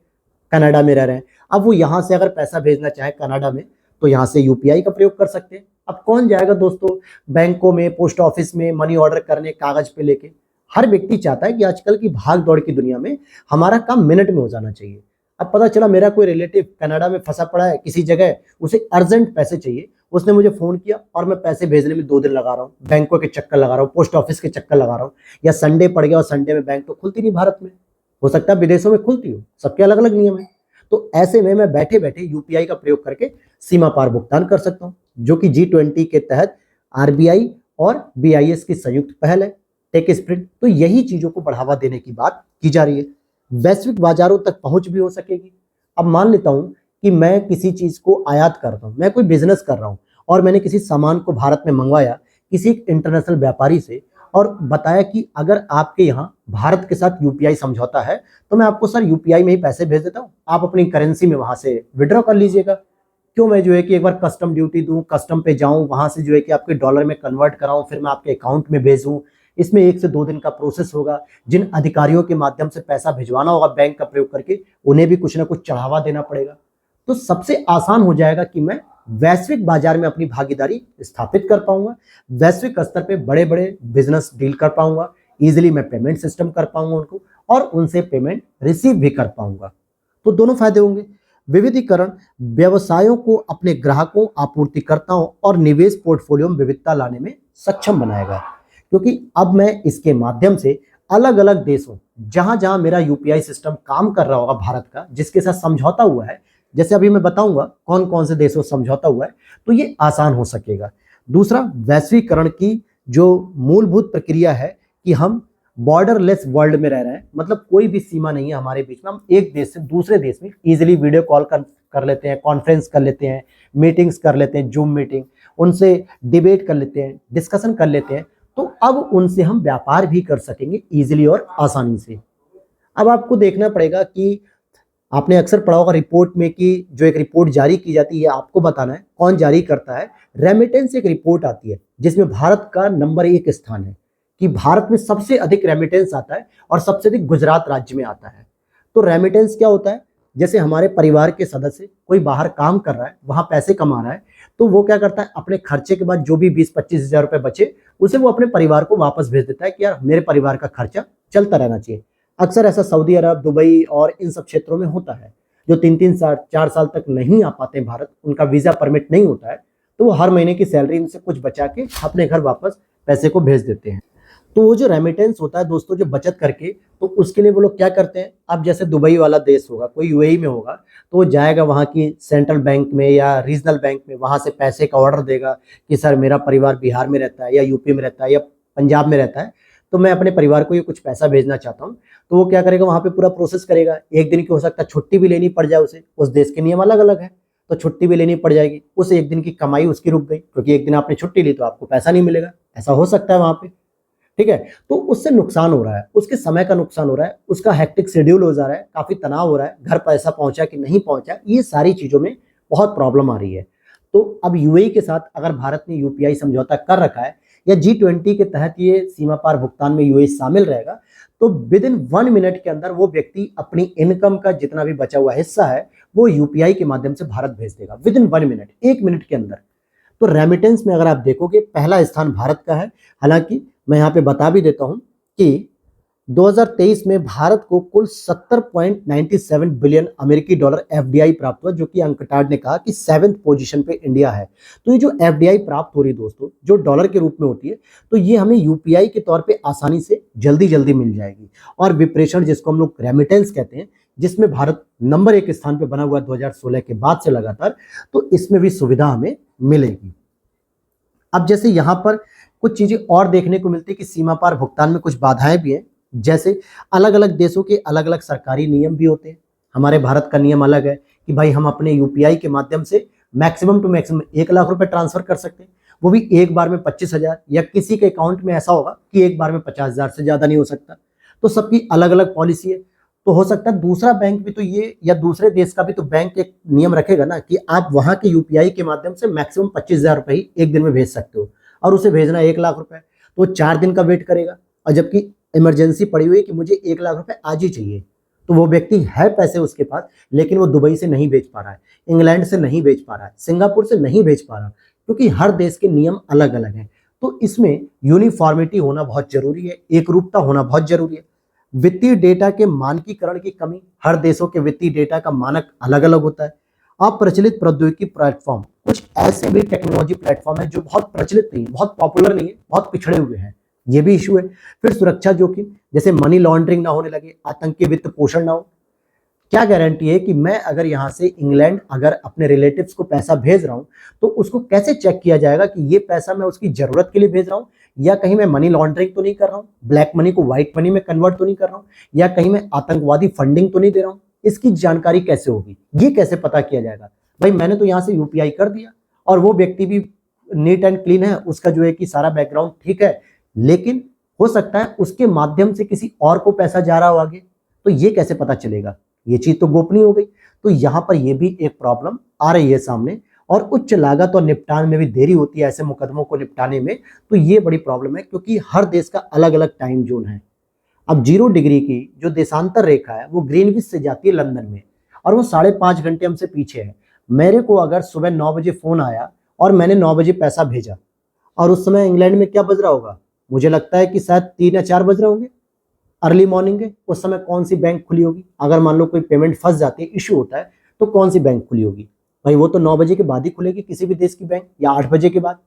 कनाडा में रह रहे हैं। अब वो यहाँ से अगर पैसा भेजना चाहे कनाडा में, तो यहाँ से यूपीआई का प्रयोग कर सकते हैं। अब कौन जाएगा दोस्तों बैंकों में, पोस्ट ऑफिस में मनी ऑर्डर करने कागज पे लेके। हर व्यक्ति चाहता है कि आजकल की भाग दौड़ की दुनिया में हमारा काम मिनट में हो जाना चाहिए। अब पता चला मेरा कोई रिलेटिव कनाडा में फंसा पड़ा है किसी जगह, उसे अर्जेंट पैसे चाहिए, उसने मुझे फोन किया और मैं पैसे भेजने में 2 दिन लगा रहा हूँ, बैंकों के चक्कर लगा रहा हूँ, पोस्ट ऑफिस के चक्कर लगा रहा हूँ, या संडे पड़ गया और संडे में बैंक तो खुलती नहीं भारत में, हो सकता है विदेशों में खुलती हो, सबके अलग अलग नियम है। तो ऐसे में मैं बैठे बैठे यूपीआई का प्रयोग करके सीमा पार भुगतान कर सकता हूँ, जो कि G20 के तहत आरबीआई और बीआईएस की संयुक्त पहल है, टेक स्प्रिंट। तो यही चीजों को बढ़ावा देने की बात की जा रही है, वैश्विक बाजारों तक पहुंच भी हो सकेगी। अब मान लेता हूं कि मैं किसी चीज को आयात करता हूं, मैं कोई बिजनेस कर रहा हूं और मैंने किसी सामान को भारत में मंगवाया किसी इंटरनेशनल व्यापारी से, और बताया कि अगर आपके यहाँ भारत के साथ यूपीआई समझौता है तो मैं आपको सर यूपीआई में ही पैसे भेज देता हूँ, आप अपनी करेंसी में वहां से विड्रॉ कर लीजिएगा। क्यों मैं जो है कि एक बार कस्टम ड्यूटी दूं, कस्टम पे जाऊं, वहां से जो है कि आपके डॉलर में कन्वर्ट कराऊं, फिर मैं आपके अकाउंट में भेजूं। इसमें 1 से 2 दिन का प्रोसेस होगा। जिन अधिकारियों के माध्यम से पैसा भिजवाना होगा बैंक का प्रयोग करके, उन्हें भी कुछ ना कुछ चढ़ावा देना पड़ेगा। तो सबसे आसान हो जाएगा कि मैं वैश्विक बाजार में अपनी भागीदारी स्थापित कर पाऊंगा, वैश्विक स्तर पे बड़े बड़े बिजनेस डील कर पाऊंगा, इजीली मैं पेमेंट सिस्टम कर पाऊंगा उनको, और उनसे पेमेंट रिसीव भी कर पाऊंगा। तो दोनों फायदे होंगे। विविधीकरण व्यवसायों को अपने ग्राहकों, आपूर्तिकर्ताओं और निवेश पोर्टफोलियो में विविधता लाने में सक्षम बनाएगा, क्योंकि अब मैं इसके माध्यम से अलग अलग देशों, जहां जहां मेरा यूपीआई सिस्टम काम कर रहा होगा भारत का, जिसके साथ समझौता हुआ है, जैसे अभी मैं बताऊंगा कौन कौन से देशों से समझौता हुआ है, तो ये आसान हो सकेगा। दूसरा, वैश्वीकरण की जो मूलभूत प्रक्रिया है कि हम बॉर्डरलेस वर्ल्ड में रह रहे हैं, मतलब कोई भी सीमा नहीं है हमारे बीच में, हम एक देश से दूसरे देश में इजीली वीडियो कॉल कर लेते हैं, कॉन्फ्रेंस कर लेते हैं, मीटिंग्स कर लेते हैं, जूम मीटिंग, उनसे डिबेट कर लेते हैं, डिस्कशन कर लेते हैं। तो अब उनसे हम व्यापार भी कर सकेंगे इजीली और आसानी से। अब आपको देखना पड़ेगा कि आपने अक्सर पढ़ा होगा रिपोर्ट में कि जो एक रिपोर्ट जारी की जाती है, आपको बताना है कौन जारी करता है। रेमिटेंस एक रिपोर्ट आती है जिसमें भारत का नंबर 1 स्थान है, कि भारत में सबसे अधिक रेमिटेंस आता है और सबसे अधिक गुजरात राज्य में आता है। तो रेमिटेंस क्या होता है? जैसे हमारे परिवार के सदस्य कोई बाहर काम कर रहा है, वहां पैसे कमा रहा है, तो वो क्या करता है, अपने खर्चे के बाद जो भी 20-25 हजार रुपए बचे, उसे वो अपने परिवार को वापस भेज देता है कि यार मेरे परिवार का खर्चा चलता रहना चाहिए। अक्सर ऐसा सऊदी अरब, दुबई और इन सब क्षेत्रों में होता है। जो 3-3 साल 4 साल तक नहीं आ पाते भारत, उनका वीजा परमिट नहीं होता है, तो वो हर महीने की सैलरी में से कुछ बचा के अपने घर वापस पैसे को भेज देते हैं। तो वो जो रेमिटेंस होता है दोस्तों, जो बचत करके, तो उसके लिए वो लोग क्या करते हैं, अब जैसे दुबई वाला देश होगा, कोई यूएई में होगा, तो वो जाएगा वहाँ की सेंट्रल बैंक में या रीजनल बैंक में, वहाँ से पैसे का ऑर्डर देगा कि सर मेरा परिवार बिहार में रहता है या यूपी में रहता है या पंजाब में रहता है, तो मैं अपने परिवार को ये कुछ पैसा भेजना चाहता हूँ। तो वो क्या करेगा, वहाँ पे पूरा प्रोसेस करेगा। एक दिन की हो सकता है छुट्टी भी लेनी पड़ जाए उसे, उस देश के नियम अलग अलग है, तो छुट्टी भी लेनी पड़ जाएगी। उस एक दिन की कमाई उसकी रुक गई, क्योंकि एक दिन आपने छुट्टी ली तो आपको पैसा नहीं मिलेगा, ऐसा हो सकता है वहाँ पे। ठीक है, तो उससे नुकसान हो रहा है, उसके समय का नुकसान हो रहा है, उसका हेक्टिक शेड्यूल हो जा रहा है, काफी तनाव हो रहा है, घर पैसा पहुंचा कि नहीं पहुंचा, ये सारी चीजों में बहुत प्रॉब्लम आ रही है। तो अब यूएई के साथ अगर भारत ने यूपीआई समझौता कर रखा है, या G20 के तहत ये सीमा पार भुगतान में यूएई शामिल रहेगा, तो विद इन 1 मिनट के अंदर वो व्यक्ति अपनी इनकम का जितना भी बचा हुआ हिस्सा है वो यूपीआई के माध्यम से भारत भेज देगा, विद इन 1 मिनट, 1 मिनट के अंदर। तो रेमिटेंस में अगर आप देखोगे, पहला स्थान भारत का है। हालांकि मैं यहाँ पे बता भी देता हूँ कि 2023 में भारत को कुल 70.97 बिलियन अमेरिकी डॉलर एफडीआई प्राप्त हुआ, जो कि अंकटाड ने कहा कि 7th पोजीशन पे इंडिया है। तो ये जो एफडीआई प्राप्त हो रही है दोस्तों, जो डॉलर के रूप में होती है, तो ये हमें यूपीआई के तौर पे आसानी से जल्दी जल्दी मिल जाएगी। और विप्रेषण, जिसको हम लोग रेमिटेंस कहते हैं, जिसमें भारत नंबर 1 स्थान पे बना हुआ है 2016 के बाद से लगातार, तो इसमें भी सुविधा हमें मिलेगी। अब जैसे यहाँ पर कुछ चीजें और देखने को मिलती है कि सीमा पार भुगतान में कुछ बाधाएं भी हैं, जैसे अलग अलग देशों के अलग अलग सरकारी नियम भी होते हैं। हमारे भारत का नियम अलग है कि भाई हम अपने यूपीआई के माध्यम से मैक्सिमम टू मैक्सिमम 1 लाख रुपए ट्रांसफर कर सकते हैं, वो भी एक बार में 25 हजार, या किसी के अकाउंट में ऐसा होगा कि एक बार में 50 हजार से ज्यादा नहीं हो सकता। तो सबकी अलग अलग पॉलिसी है। तो हो सकता है दूसरा बैंक भी तो ये, या दूसरे देश का भी तो बैंक एक नियम रखेगा ना कि आप वहां के यूपीआई के माध्यम से मैक्सिमम 25,000 रुपए ही एक दिन में भेज सकते हो, और उसे भेजना 1 लाख रुपए, तो 4 दिन का वेट करेगा। और जबकि इमरजेंसी पड़ी हुई है कि मुझे 1 लाख रुपए आज ही चाहिए, तो वो व्यक्ति है पैसे उसके पास, लेकिन वो दुबई से नहीं भेज पा रहा है, इंग्लैंड से नहीं भेज पा रहा है, सिंगापुर से नहीं भेज पा रहा, क्योंकि हर देश के नियम अलग अलग हैं। तो इसमें यूनिफॉर्मिटी होना बहुत जरूरी है, एक रूपता होना बहुत जरूरी है। वित्तीय डेटा के मानकीकरण की कमी, हर देशों के वित्तीय डेटा का मानक अलग अलग होता है। अप्रचलित प्रौद्योगिकी प्लेटफॉर्म, कुछ ऐसे भी टेक्नोलॉजी प्लेटफॉर्म है जो बहुत प्रचलित नहीं है, बहुत पॉपुलर नहीं है, बहुत पिछड़े हुए हैं, ये भी इशू है। फिर सुरक्षा जोखिम, जैसे मनी लॉन्ड्रिंग ना होने लगे, आतंकी वित्त पोषण ना हो। क्या गारंटी है कि मैं अगर यहाँ से इंग्लैंड अगर अपने रिलेटिव्स को पैसा भेज रहा हूँ, तो उसको कैसे चेक किया जाएगा कि ये पैसा मैं उसकी जरूरत के लिए भेज रहा हूँ, या कहीं मैं मनी लॉन्ड्रिंग तो नहीं कर रहा हूँ, ब्लैक मनी को व्हाइट मनी में कन्वर्ट तो नहीं कर रहा हूँ, या कहीं मैं आतंकवादी फंडिंग तो नहीं दे रहा हूँ। इसकी जानकारी कैसे होगी, ये कैसे पता किया जाएगा? भाई मैंने तो यहाँ से यूपीआई कर दिया, और वो व्यक्ति भी नीट एंड क्लीन है, उसका जो है कि सारा बैकग्राउंड ठीक है, लेकिन हो सकता है उसके माध्यम से किसी और को पैसा जा रहा हो आगे, तो ये कैसे पता चलेगा? ये चीज तो गोपनीय हो गई। तो यहाँ पर ये भी एक प्रॉब्लम आ रही है सामने, और उच्च लागत और निपटान में भी देरी होती है ऐसे मुकदमों को निपटाने में, तो ये बड़ी प्रॉब्लम है, क्योंकि हर देश का अलग अलग टाइम जोन है। अब 0 डिग्री की जो देशांतर रेखा है वो ग्रीनविच से जाती है लंदन में, और वो 5.5 घंटे हमसे पीछे है। मेरे को अगर सुबह 9 बजे फोन आया और मैंने 9 बजे पैसा भेजा, और उस समय इंग्लैंड में क्या बज रहा होगा, मुझे लगता है कि शायद 3 या 4 बज रहे होंगे, अर्ली मॉर्निंग है। उस समय कौन सी बैंक खुली होगी? अगर मान लो कोई पेमेंट फंस जाती है, इशू होता है, तो कौन सी बैंक खुली होगी? भाई वो तो 9 बजे के बाद ही खुलेगी किसी भी देश की बैंक, या 8 बजे के बाद।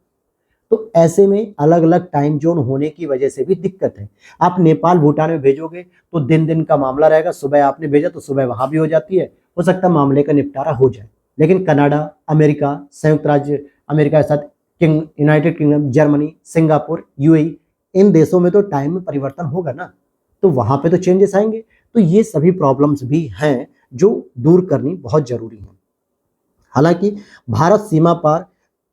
तो ऐसे में अलग अलग टाइम जोन होने की वजह से भी दिक्कत है। आप नेपाल भूटान में भेजोगे तो दिन दिन का मामला रहेगा, सुबह आपने भेजा तो सुबह वहां भी हो जाती है, हो सकता है मामले का निपटारा हो जाए। लेकिन कनाडा, अमेरिका, संयुक्त राज्य अमेरिका के साथ United Kingdom, Germany, Singapore, UAE, इन देशों में तो टाइम में परिवर्तन होगा ना, तो वहां पे तो चेंजेस आएंगे। तो ये सभी प्रॉब्लम्स भी हैं जो दूर करनी बहुत जरूरी है। हालांकि भारत सीमा पार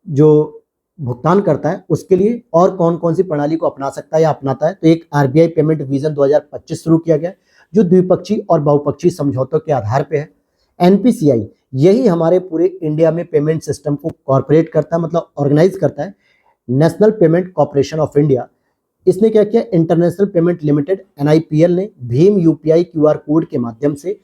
जो भुगतान करता है उसके लिए और कौन कौन सी प्रणाली को अपना सकता है या अपनाता है, तो एक आरबीआई पेमेंट विजन 2025 शुरू किया गया, जो द्विपक्षीय और बहुपक्षीय समझौतों के आधार पे है। एनपीसीआई, यही हमारे पूरे इंडिया में पेमेंट सिस्टम को कॉर्पोरेट करता है, मतलब ऑर्गेनाइज करता है। National payment corporation of India, इसने क्या किया, इंटरनेशनल पेमेंट लिमिटेड एनआईपीएल ने भीम यूपीआई क्यूआर कोड के माध्यम से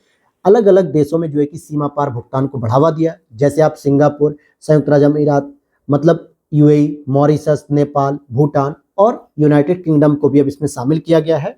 अलग अलग देशों में जो है कि सीमा पार भुगतान को बढ़ावा दिया। जैसे आप सिंगापुर, संयुक्त राज्य अमीरात, मतलब यूएई, मॉरिशस, नेपाल, भूटान और यूनाइटेड किंगडम को भी अब इसमें शामिल किया गया है।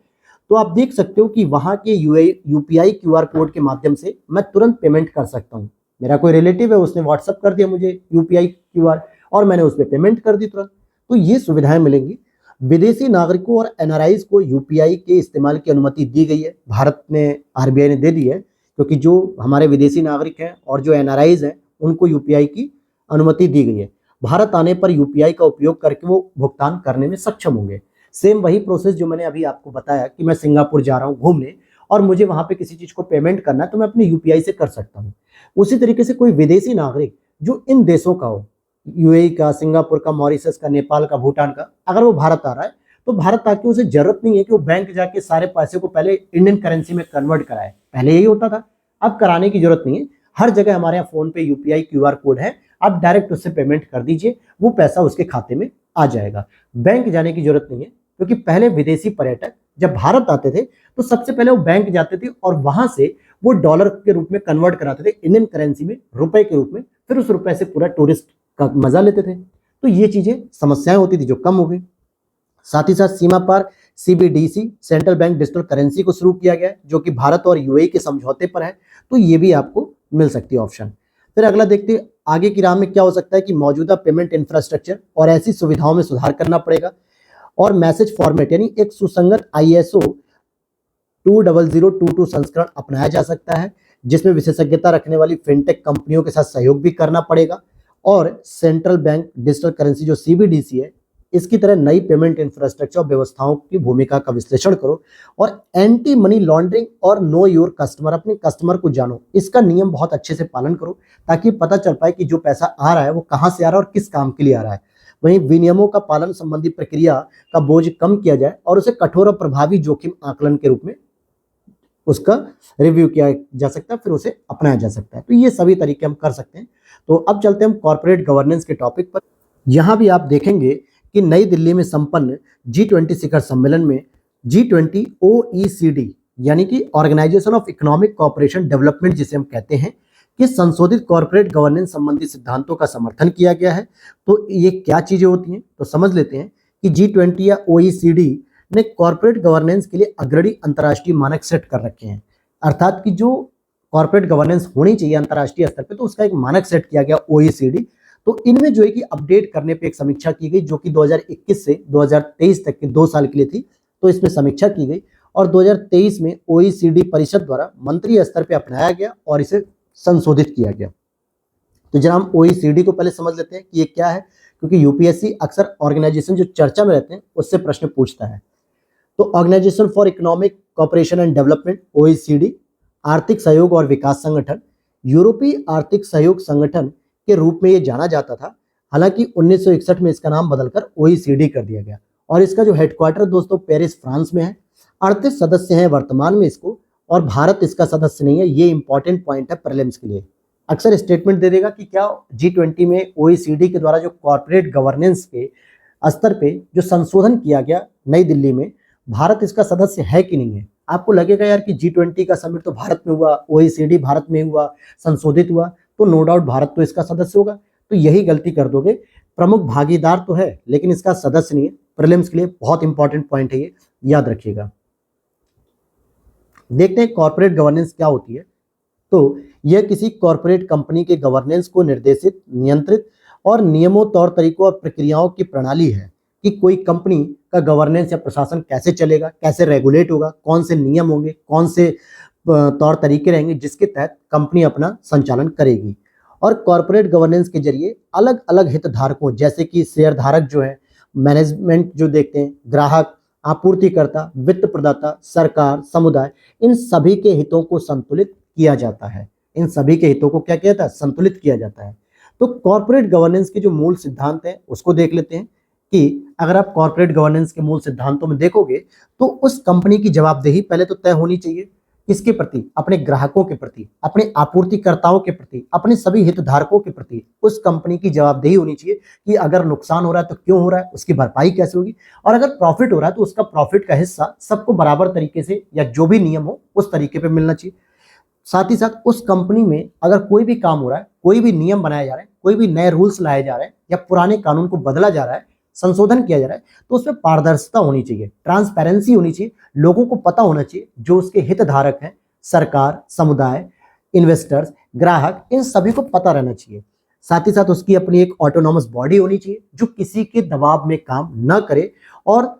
तो आप देख सकते हो कि वहां के यूपीआई क्यूआर कोड के माध्यम से मैं तुरंत पेमेंट कर सकता हूँ। मेरा कोई रिलेटिव है, उसने व्हाट्सअप कर दिया मुझे यूपीआई क्यूआर, और मैंने उस पर पेमेंट कर दी तुरंत। तो ये सुविधाएं मिलेंगी। विदेशी नागरिकों और एनआरआईज को यूपीआई के इस्तेमाल की अनुमति दी गई है, भारत ने, आरबीआई ने दे दी है, क्योंकि जो हमारे विदेशी नागरिक हैं और जो एनआरआईज हैं उनको यूपीआई की अनुमति दी गई है। भारत आने पर यूपीआई का उपयोग करके वो भुगतान करने में सक्षम होंगे। सेम वही प्रोसेस जो मैंने अभी आपको बताया कि मैं सिंगापुर जा रहा हूँ घूमने और मुझे वहां पे किसी चीज को पेमेंट करना है, तो मैं अपने यूपीआई से कर सकता हूँ। उसी तरीके से कोई विदेशी नागरिक जो इन देशों का हो, यूएई का, सिंगापुर का, मॉरिशस का, नेपाल का, भूटान का, अगर वो भारत आ रहा है तो भारत आके उसे जरूरत नहीं है कि वो बैंक जाके सारे पैसे को पहले इंडियन करेंसी में कन्वर्ट कराए। पहले यही होता था, अब कराने की जरूरत नहीं है। हर जगह हमारे यहाँ फोन पे यूपीआई क्यूआर कोड है, आप डायरेक्ट उससे पेमेंट कर दीजिए, वो पैसा उसके खाते में आ जाएगा। बैंक जाने की जरूरत नहीं है, क्योंकि पहले विदेशी पर्यटक जब भारत आते थे तो सबसे पहले वो बैंक जाते थे और वहां से वो डॉलर के रूप में कन्वर्ट कराते थे इंडियन करेंसी में, रुपए के रूप में, फिर उस रुपए से पूरा टूरिस्ट का मजा लेते थे। तो ये चीजें, समस्याएं होती थी जो कम हो गई। साथ ही साथ सीमा पार CBDC, central bank digital currency को शुरू किया गया है, जो कि भारत और यूएई के समझौते पर है, तो ये भी आपको मिल सकती है ऑप्शन। फिर अगला देखते हैं आगे की राह में क्या हो सकता है कि मौजूदा पेमेंट इंफ्रास्ट्रक्चर और ऐसी सुविधाओं में सुधार करना पड़ेगा, और मैसेज फॉर्मेट यानी एक सुसंगत आईएसओ 20022 संस्करण अपनाया जा सकता है, जिसमें विशेषज्ञता रखने वाली फिनटेक कंपनियों के साथ सहयोग भी करना पड़ेगा। और सेंट्रल बैंक डिजिटल करेंसी जो सीबीडीसी है, इसकी तरह नई पेमेंट इंफ्रास्ट्रक्चर और व्यवस्थाओं की भूमिका का विश्लेषण करो, और एंटी मनी लॉन्ड्रिंग और नो योर कस्टमर, अपने कस्टमर को जानो, इसका नियम बहुत अच्छे से पालन करो, ताकि पता चल पाए कि जो पैसा आ रहा है वो कहाँ से आ रहा है और किस काम के लिए आ रहा है। वहीं विनियमों का पालन संबंधी प्रक्रिया का बोझ कम किया जाए और उसे कठोर और प्रभावी जोखिम आकलन के रूप में उसका रिव्यू किया जा सकता है, फिर उसे अपनाया जा सकता है। तो ये सभी तरीके हम कर सकते हैं। तो अब चलते हैं हम कॉर्पोरेट गवर्नेंस के टॉपिक पर। यहाँ भी आप देखेंगे कि नई दिल्ली में संपन्न G20 शिखर सम्मेलन में G20 OECD यानी कि organisation of economic cooperation development जिसे हम कहते हैं कि संशोधित कॉर्पोरेट गवर्नेंस संबंधी सिद्धांतों का समर्थन किया गया है। तो ये क्या चीजें होती हैं, तो समझ लेते हैं कि G20 या OECD ने कॉर्पोरेट गवर्नेंस के लिए अग्रणी अंतर्राष्ट्रीय मानक सेट कर रखे हैं। अर्थात कि जो कॉर्पोरेट गवर्नेंस होनी चाहिए अंतर्राष्ट्रीय स्तर पे, तो उसका एक मानक सेट किया गया OECD। तो इनमें जो है कि अपडेट करने पे एक समीक्षा की गई जो कि 2021 से 2023 तक के 2 साल के लिए थी। तो इसमें समीक्षा की गई और 2023 में OECD परिषद द्वारा मंत्रीय स्तर पे अपनाया गया और इसे संशोधित किया गया। तो जरा हम OECD को पहले समझ लेते हैं कि ये क्या है, क्योंकि यूपीएससी अक्सर ऑर्गेनाइजेशन जो चर्चा में रहते हैं उससे प्रश्न पूछता है। तो organisation for economic cooperation and development OECD आर्थिक सहयोग और विकास संगठन, यूरोपीय आर्थिक सहयोग संगठन के रूप में ये जाना जाता था। हालांकि 1961 में इसका नाम बदलकर OECD कर दिया गया और इसका जो हेडक्वार्टर दोस्तों पेरिस फ्रांस में है। 38 सदस्य हैं वर्तमान में इसको, और भारत इसका सदस्य नहीं है। ये इंपॉर्टेंट पॉइंट है प्रीलिम्स के लिए। अक्सर स्टेटमेंट दे देगा कि क्या G20 में OECD के द्वारा जो कॉर्पोरेट गवर्नेंस के स्तर पे जो संशोधन किया गया नई दिल्ली में, भारत इसका सदस्य है कि नहीं है। आपको लगेगा यार कि G20 का समिट तो भारत में हुआ, OECD भारत में हुआ, संशोधित हुआ, तो नो डाउट भारत तो इसका सदस्य होगा। तो यही गलती कर दोगे, प्रमुख भागीदार तो है लेकिन इसका सदस्य नहीं है। प्रीलिम्स के लिए बहुत इंपॉर्टेंट पॉइंट है, ये याद रखिएगा। देखते हैं कॉर्पोरेट गवर्नेंस क्या होती है। तो यह किसी कॉर्पोरेट कंपनी के गवर्नेंस को निर्देशित, नियंत्रित और नियमों, तौर तरीकों और प्रक्रियाओं की प्रणाली है कि कोई कंपनी का गवर्नेंस या प्रशासन कैसे चलेगा, कैसे रेगुलेट होगा, कौन से नियम होंगे, कौन से तौर तरीके रहेंगे जिसके तहत कंपनी अपना संचालन करेगी। और कॉर्पोरेट गवर्नेंस के जरिए अलग अलग हितधारकों जैसे कि शेयर धारक जो है, मैनेजमेंट जो देखते हैं, ग्राहक, आपूर्तिकर्ता, वित्त प्रदाता, सरकार, समुदाय, इन सभी के हितों को संतुलित किया जाता है। इन सभी के हितों को क्या किया जाता है, संतुलित किया जाता है। तो कॉर्पोरेट गवर्नेंस के जो मूल सिद्धांत हैं उसको देख लेते हैं कि अगर आप कॉर्पोरेट गवर्नेंस के मूल सिद्धांतों में देखोगे तो उस कंपनी की जवाबदेही पहले तो तय होनी चाहिए। किसके प्रति, अपने ग्राहकों के प्रति, अपने आपूर्तिकर्ताओं के प्रति, अपने सभी हितधारकों के प्रति उस कंपनी की जवाबदेही होनी चाहिए कि अगर नुकसान हो रहा है तो क्यों हो रहा है, उसकी भरपाई कैसे होगी, और अगर प्रॉफिट हो रहा है तो उसका प्रॉफिट का हिस्सा सबको बराबर तरीके से या जो भी नियम हो उस तरीके पे मिलना चाहिए। साथ ही साथ उस कंपनी में अगर कोई भी काम हो रहा है, कोई भी नियम बनाया जा रहा है, कोई भी नए रूल्स लाए जा रहे हैं या पुराने कानून को बदला जा रहा है, संशोधन किया जा रहा है, तो उसमें पारदर्शिता होनी चाहिए, ट्रांसपेरेंसी होनी चाहिए, लोगों को पता होना चाहिए जो उसके हितधारक हैं, सरकार, समुदाय, इन्वेस्टर्स, ग्राहक, इन सभी को पता रहना चाहिए। साथ ही साथ उसकी अपनी एक ऑटोनॉमस बॉडी होनी चाहिए जो किसी के दबाव में काम न करे, और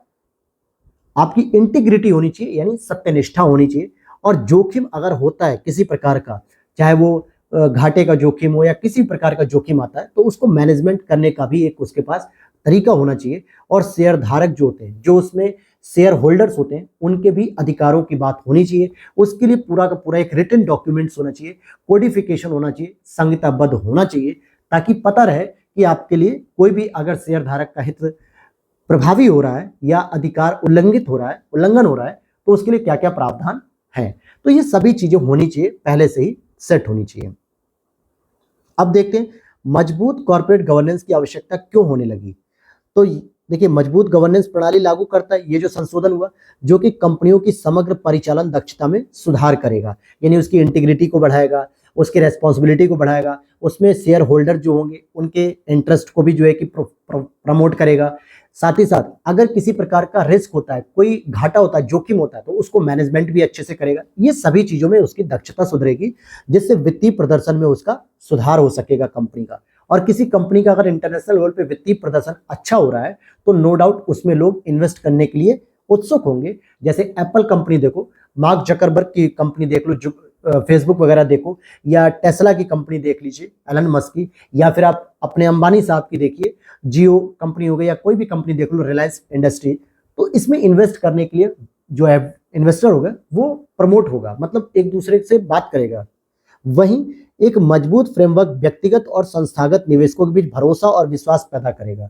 आपकी इंटीग्रिटी होनी चाहिए यानी सत्यनिष्ठा होनी चाहिए। और जोखिम अगर होता है किसी प्रकार का, चाहे वो घाटे का जोखिम हो या किसी प्रकार का जोखिम आता है, तो उसको मैनेजमेंट करने का भी एक उसके पास तरीका होना चाहिए। और शेयर धारक जो होते हैं, जो उसमें शेयर होल्डर्स होते हैं, उनके भी अधिकारों की बात होनी चाहिए। उसके लिए पूरा का पूरा एक रिटन डॉक्यूमेंट्स होना चाहिए, कोडिफिकेशन होना चाहिए, संहिताबद्ध होना चाहिए, ताकि पता रहे कि आपके लिए कोई भी अगर शेयर धारक का हित प्रभावी हो रहा है या अधिकार उल्लंघन हो रहा है, तो उसके लिए क्या क्या प्रावधान है। तो ये सभी चीजें होनी चाहिए, पहले से ही सेट होनी चाहिए। अब देखते हैं मजबूत कॉर्पोरेट गवर्नेंस की आवश्यकता क्यों होने लगी। तो देखिए, मजबूत गवर्नेंस प्रणाली लागू करता है ये जो संशोधन हुआ, जो कि कंपनियों की समग्र परिचालन दक्षता में सुधार करेगा, यानी उसकी इंटीग्रिटी को बढ़ाएगा, उसकी रेस्पॉन्सिबिलिटी को बढ़ाएगा, उसमें शेयर होल्डर जो होंगे उनके इंटरेस्ट को भी जो है कि प्रमोट करेगा। साथ ही साथ अगर किसी प्रकार का रिस्क होता है, कोई घाटा होता है, जोखिम होता है, तो उसको मैनेजमेंट भी अच्छे से करेगा। ये सभी चीजों में उसकी दक्षता सुधरेगी, जिससे वित्तीय प्रदर्शन में उसका सुधार हो सकेगा कंपनी का। और किसी कंपनी का अगर इंटरनेशनल लेवल पे वित्तीय प्रदर्शन अच्छा हो रहा है तो नो डाउट उसमें लोग इन्वेस्ट करने के लिए उत्सुक होंगे। जैसे एप्पल कंपनी देखो, मार्क जकरबर्ग की कंपनी देख लो, जो फेसबुक वगैरह देखो, या टेस्ला की कंपनी देख लीजिए, एलन मस्क की, या फिर आप अपने अंबानी साहब की देखिए, जियो कंपनी हो गई, या कोई भी कंपनी देख लो, रिलायंस इंडस्ट्री। तो इसमें इन्वेस्ट करने के लिए जो है इन्वेस्टर होगा वो प्रमोट होगा, मतलब एक दूसरे से बात करेगा। वहीं एक मजबूत फ्रेमवर्क व्यक्तिगत और संस्थागत निवेशकों के बीच भरोसा और विश्वास पैदा करेगा।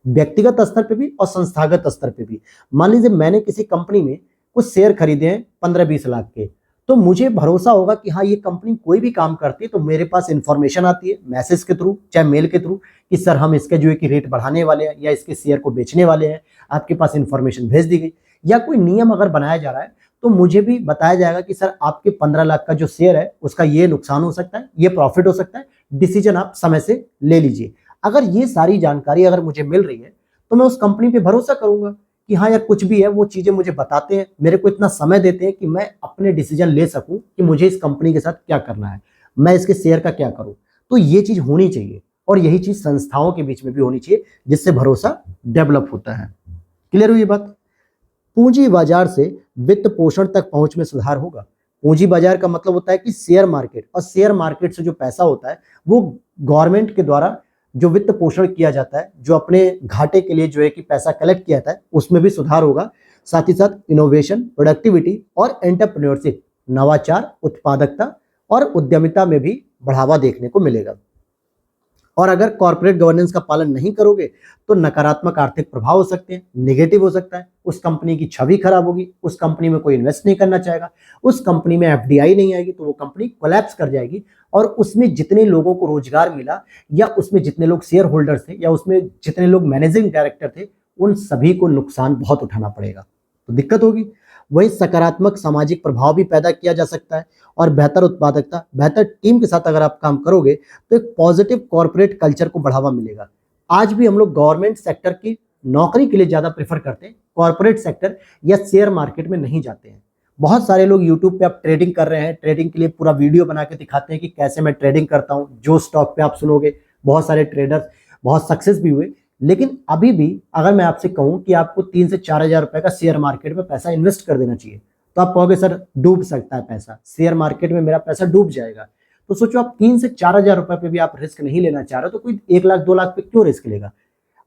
व्यक्तिगत स्तर पे भी और संस्थागत स्तर पे भी। मान लीजिए मैंने किसी कंपनी में कुछ शेयर खरीदे हैं 15-20 लाख के, तो मुझे भरोसा होगा कि हाँ ये कंपनी कोई भी काम करती है तो मेरे पास इंफॉर्मेशन आती है मैसेज के थ्रू चाहे मेल के थ्रू कि सर हम इसके जो है कि रेट बढ़ाने वाले हैं या इसके शेयर को बेचने वाले हैं, आपके पास इंफॉर्मेशन भेज दी गई। या कोई नियम अगर बनाया जा रहा है तो मुझे भी बताया जाएगा कि सर आपके 15 लाख का जो शेयर है उसका ये नुकसान हो सकता है, ये प्रॉफिट हो सकता है, डिसीजन आप समय से ले लीजिए। अगर ये सारी जानकारी अगर मुझे मिल रही है तो मैं उस कंपनी पे भरोसा करूंगा कि हाँ यार कुछ भी है वो चीजें मुझे बताते हैं, मेरे को इतना समय देते हैं कि मैं अपने डिसीजन ले सकूं कि मुझे इस कंपनी के साथ क्या करना है, मैं इसके शेयर का क्या करूं। तो ये चीज होनी चाहिए और यही चीज संस्थाओं के बीच में भी होनी चाहिए जिससे भरोसा डेवलप होता है। क्लियर हुई बात? पूंजी बाजार से वित्त पोषण तक पहुंच में सुधार होगा। पूंजी बाजार का मतलब होता है कि शेयर मार्केट, और शेयर मार्केट से जो पैसा होता है वो गवर्नमेंट के द्वारा जो वित्त पोषण किया जाता है, जो अपने घाटे के लिए जो है कि पैसा कलेक्ट किया जाता है, उसमें भी सुधार होगा। साथ ही साथ इनोवेशन, प्रोडक्टिविटी और एंटरप्रेन्योरशिप, नवाचार, उत्पादकता और उद्यमिता में भी बढ़ावा देखने को मिलेगा। और अगर कॉर्पोरेट गवर्नेंस का पालन नहीं करोगे तो नकारात्मक आर्थिक प्रभाव हो सकते हैं, नेगेटिव हो सकता है, उस कंपनी की छवि खराब होगी, उस कंपनी में कोई इन्वेस्ट नहीं करना चाहेगा, उस कंपनी में एफडीआई नहीं आएगी तो वो कंपनी कोलैप्स कर जाएगी और उसमें जितने लोगों को रोजगार मिला या उसमें जितने लोग शेयर होल्डर्स थे या उसमें जितने लोग मैनेजिंग डायरेक्टर थे उन सभी को नुकसान बहुत उठाना पड़ेगा, तो दिक्कत होगी। वही सकारात्मक सामाजिक प्रभाव भी पैदा किया जा सकता है और बेहतर उत्पादकता, बेहतर टीम के साथ अगर आप काम करोगे तो एक पॉजिटिव कॉर्पोरेट कल्चर को बढ़ावा मिलेगा। आज भी हम लोग गवर्नमेंट सेक्टर की नौकरी के लिए ज्यादा प्रेफर करते हैं, कॉर्पोरेट सेक्टर या शेयर मार्केट में नहीं जाते हैं। बहुत सारे लोग यूट्यूब पे आप ट्रेडिंग कर रहे हैं, ट्रेडिंग के लिए पूरा वीडियो बना के दिखाते हैं कि कैसे मैं ट्रेडिंग करता हूं, जो स्टॉक पे आप सुनोगे बहुत सारे ट्रेडर्स बहुत सक्सेस भी हुए। लेकिन अभी भी अगर मैं आपसे कहूं कि आपको 3 से 4 हजार रुपए का शेयर मार्केट में पैसा इन्वेस्ट कर देना चाहिए तो आप कहोगे सर डूब सकता है पैसा, शेयर मार्केट में मेरा पैसा डूब जाएगा। तो सोचो आप 3 से 4 हजार रुपए पे भी आप रिस्क नहीं लेना चाह रहे हो तो कोई 1 लाख 2 लाख पे क्यों रिस्क लेगा।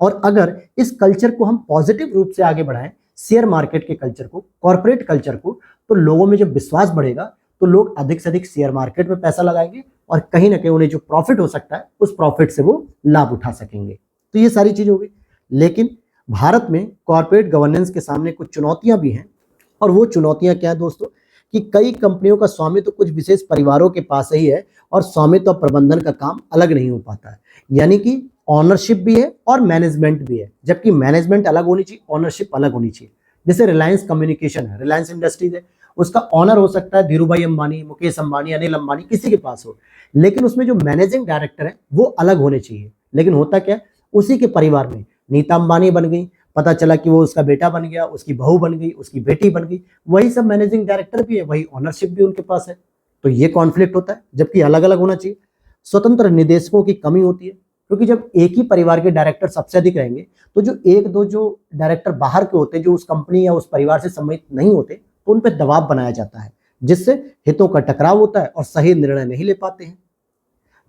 और अगर इस कल्चर को हम पॉजिटिव रूप से आगे बढ़ाएं, शेयर मार्केट के कल्चर को, कॉर्पोरेट कल्चर को, तो लोगों में जब विश्वास बढ़ेगा तो लोग अधिक से अधिक शेयर मार्केट में पैसा लगाएंगे और कहीं ना कहीं उन्हें जो प्रॉफिट हो सकता है उस प्रॉफिट से वो लाभ उठा सकेंगे। तो ये सारी चीज हो गई। लेकिन भारत में कॉर्पोरेट गवर्नेंस के सामने कुछ चुनौतियां भी हैं और वो चुनौतियां क्या है दोस्तों कि कई कंपनियों का स्वामित्व तो कुछ विशेष परिवारों के पास ही है और स्वामित्व और प्रबंधन का काम अलग नहीं हो पाता है। यानी कि ऑनरशिप भी है और मैनेजमेंट भी है, जबकि मैनेजमेंट अलग होनी चाहिए, ऑनरशिप अलग होनी चाहिए। जैसे रिलायंस कम्युनिकेशन है, रिलायंस इंडस्ट्रीज है, उसका ऑनर हो सकता है धीरू भाई अंबानी, मुकेश अंबानी, अनिल अंबानी, किसी के पास हो, लेकिन उसमें जो मैनेजिंग डायरेक्टर है वो अलग होने चाहिए। लेकिन होता क्या, उसी के परिवार में नीता अंबानी बन गई, पता चला कि वो उसका बेटा बन गया, उसकी बहू बन गई, उसकी बेटी बन गई, वही सब मैनेजिंग डायरेक्टर भी है, वही ऑनरशिप भी उनके पास है। तो ये कॉन्फ्लिक्ट होता है, जबकि अलग अलग होना चाहिए। स्वतंत्र निदेशकों की कमी होती है क्योंकि जब एक ही परिवार के डायरेक्टर सबसे अधिक रहेंगे तो जो एक दो जो डायरेक्टर बाहर के होते हैं जो उस कंपनी या उस परिवार से संबंधित नहीं होते तो उन पर दबाव बनाया जाता है, जिससे हितों का टकराव होता है और सही निर्णय नहीं ले पाते हैं।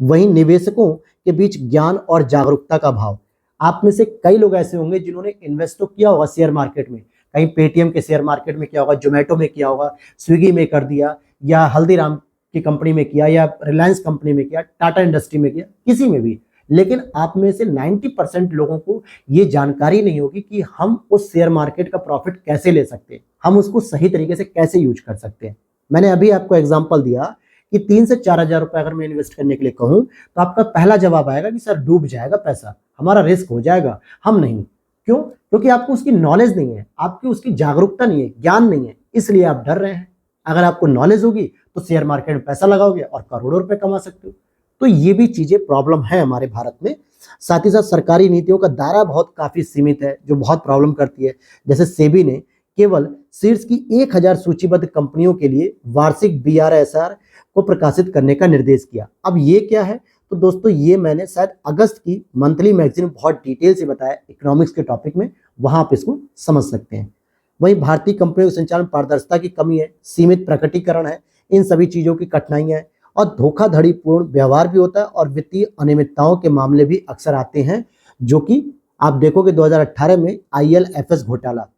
वहीं निवेशकों के बीच ज्ञान और जागरूकता का भाव, आप में से कई लोग ऐसे होंगे जिन्होंने इन्वेस्ट तो किया होगा शेयर मार्केट में, कहीं पेटीएम के शेयर मार्केट में किया होगा, जोमेटो में किया होगा, स्विगी में कर दिया, या हल्दीराम की कंपनी में किया, या रिलायंस कंपनी में किया, टाटा इंडस्ट्री में किया, किसी में भी। लेकिन आप में से 90% लोगों को ये जानकारी नहीं होगी कि हम उस शेयर मार्केट का प्रॉफिट कैसे ले सकते हैं, हम उसको सही तरीके से कैसे यूज कर सकते हैं। मैंने अभी आपको एग्जांपल दिया कि 3 से 4 हजार रुपए अगर मैं इन्वेस्ट करने के लिए कहूं तो आपका पहला जवाब आएगा कि सर डूब जाएगा पैसा, हमारा रिस्क हो जाएगा, हम नहीं। क्यों? क्योंकि आपको उसकी नॉलेज नहीं है, आपकी उसकी जागरूकता नहीं है, ज्ञान नहीं है, इसलिए आप डर रहे हैं। अगर आपको नॉलेज होगी तो शेयर मार्केट में पैसा लगाओगे और करोड़ों रुपए कमा सकते हो। तो ये भी चीजें प्रॉब्लम है हमारे भारत में। साथ ही साथ सरकारी नीतियों का दायरा बहुत काफी सीमित है जो बहुत प्रॉब्लम करती है। जैसे सेबी ने केवल शीर्ष की 1000 सूचीबद्ध कंपनियों के लिए वार्षिक BRSR को प्रकाशित करने का निर्देश किया। अब ये क्या है, तो दोस्तों ये मैंने शायद अगस्त की मंथली मैगजीन में बहुत डिटेल से बताया इकोनॉमिक्स के टॉपिक में, वहां आप इसको समझ सकते हैं। वहीं भारतीय कंपनियों के संचालन पारदर्शिता की कमी है, सीमित प्रकटीकरण है, इन सभी चीजों की कठिनाइयां है और धोखाधड़ीपूर्ण व्यवहार भी होता है और वित्तीय अनियमितताओं के मामले भी अक्सर आते हैं, जो कि आप देखोगे 2018 में ILFS घोटाला,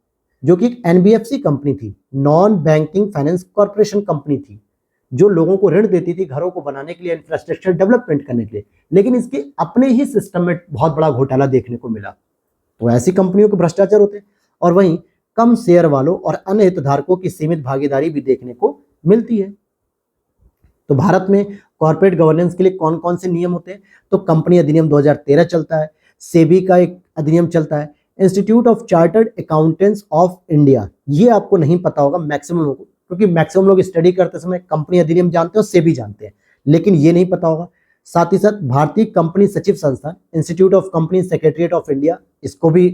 जो कि एक NBFC कंपनी थी, non banking finance corporation company थी, जो लोगों को ऋण देती थी घरों को बनाने के लिए, इंफ्रास्ट्रक्चर डेवलपमेंट करने के लिए, लेकिन इसके अपने ही सिस्टम में बहुत बड़ा घोटाला देखने को मिला। तो ऐसी कंपनियों के भ्रष्टाचार होते हैं। और वहीं कम शेयर वालों और अन्य हितधारकों की सीमित भागीदारी भी देखने को मिलती है। तो भारत में कॉर्पोरेट गवर्नेंस के लिए कौन कौन से नियम होते हैं? तो कंपनी अधिनियम 2013 चलता है, सेबी का एक अधिनियम चलता है, institute of chartered accountants of India, ये आपको नहीं पता होगा मैक्सिमम लोगों को, क्योंकि मैक्सिमम लोग स्टडी करते समय कंपनी अधिनियम जानते हैं और सेबी जानते हैं, लेकिन ये नहीं पता होगा। साथ ही साथ भारतीय कंपनी सचिव संस्थान, institute of company secretariat of India, इसको भी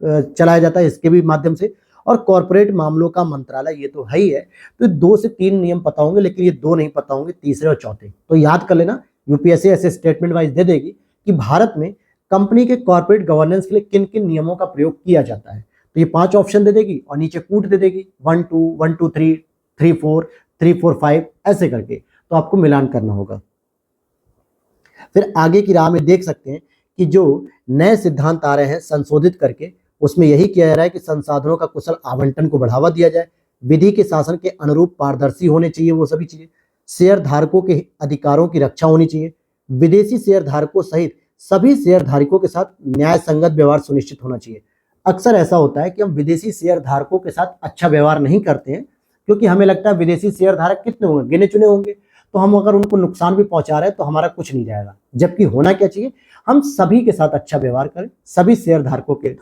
चलाया जाता है, इसके भी माध्यम से। और कॉर्पोरेट मामलों का मंत्रालय, ये तो है ही है। तो 2 से 3 नियम पता होंगे, लेकिन ये 2 नहीं पता होंगे, तीसरे और चौथे। तो याद कर लेना, यूपीएससी ऐसे स्टेटमेंट वाइज दे देगी कि भारत में कंपनी के कॉर्पोरेट गवर्नेंस के लिए किन किन नियमों का प्रयोग किया जाता है। तो ये 5 ऑप्शन दे देगी और नीचे कूट दे देगी 1 2 1 2 3 3 4 3 4 5 ऐसे करके, तो आपको मिलान करना होगा। फिर आगे की राह में देख सकते हैं कि जो नए सिद्धांत आ रहे हैं संशोधित करके, उसमें यही किया जा रहा है कि संसाधनों का कुशल आवंटन को बढ़ावा दिया जाए, विधि के शासन के अनुरूप पारदर्शी होने चाहिए वो सभी चीजें, शेयर धारकों के अधिकारों की रक्षा होनी चाहिए, विदेशी शेयर धारकों सहित सभी शेयर धारकों के साथ न्याय संगत व्यवहार सुनिश्चित होना चाहिए। अक्सर ऐसा होता है कि हम विदेशी शेयर धारकों के साथ अच्छा व्यवहार नहीं करते हैं, क्योंकि हमें लगता है विदेशी शेयर धारक कितने होंगे, गिने चुने होंगे, तो हम अगर उनको नुकसान भी पहुंचा रहे हैं तो हमारा कुछ नहीं जाएगा। जबकि होना क्या चाहिए, हम सभी के साथ अच्छा व्यवहार करें, सभी शेयर धारकों के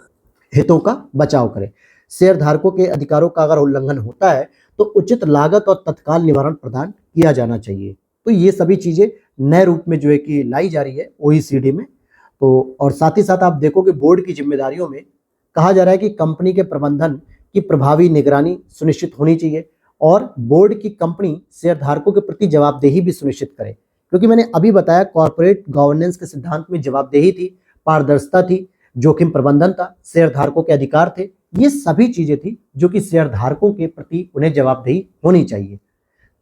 हितों का बचाव करें। शेयर धारकों के अधिकारों का अगर उल्लंघन होता है तो उचित लागत और तत्काल निवारण प्रदान किया जाना चाहिए। तो ये सभी चीजें नए रूप में जो है कि लाई जा रही है ओईसीडी में। तो और साथ ही साथ आप देखो कि बोर्ड की जिम्मेदारियों में कहा जा रहा है कि कंपनी के प्रबंधन की प्रभावी निगरानी सुनिश्चित होनी चाहिए और बोर्ड की कंपनी शेयर धारकों के प्रति जवाबदेही भी सुनिश्चित करे, क्योंकि मैंने अभी बताया कॉर्पोरेट गवर्नेंस के सिद्धांत में जवाबदेही थी, पारदर्शिता थी, जोखिम प्रबंधन था, शेयर धारकों के अधिकार थे, ये सभी चीजें थी जो कि शेयर धारकों के प्रति उन्हें जवाबदेही होनी चाहिए।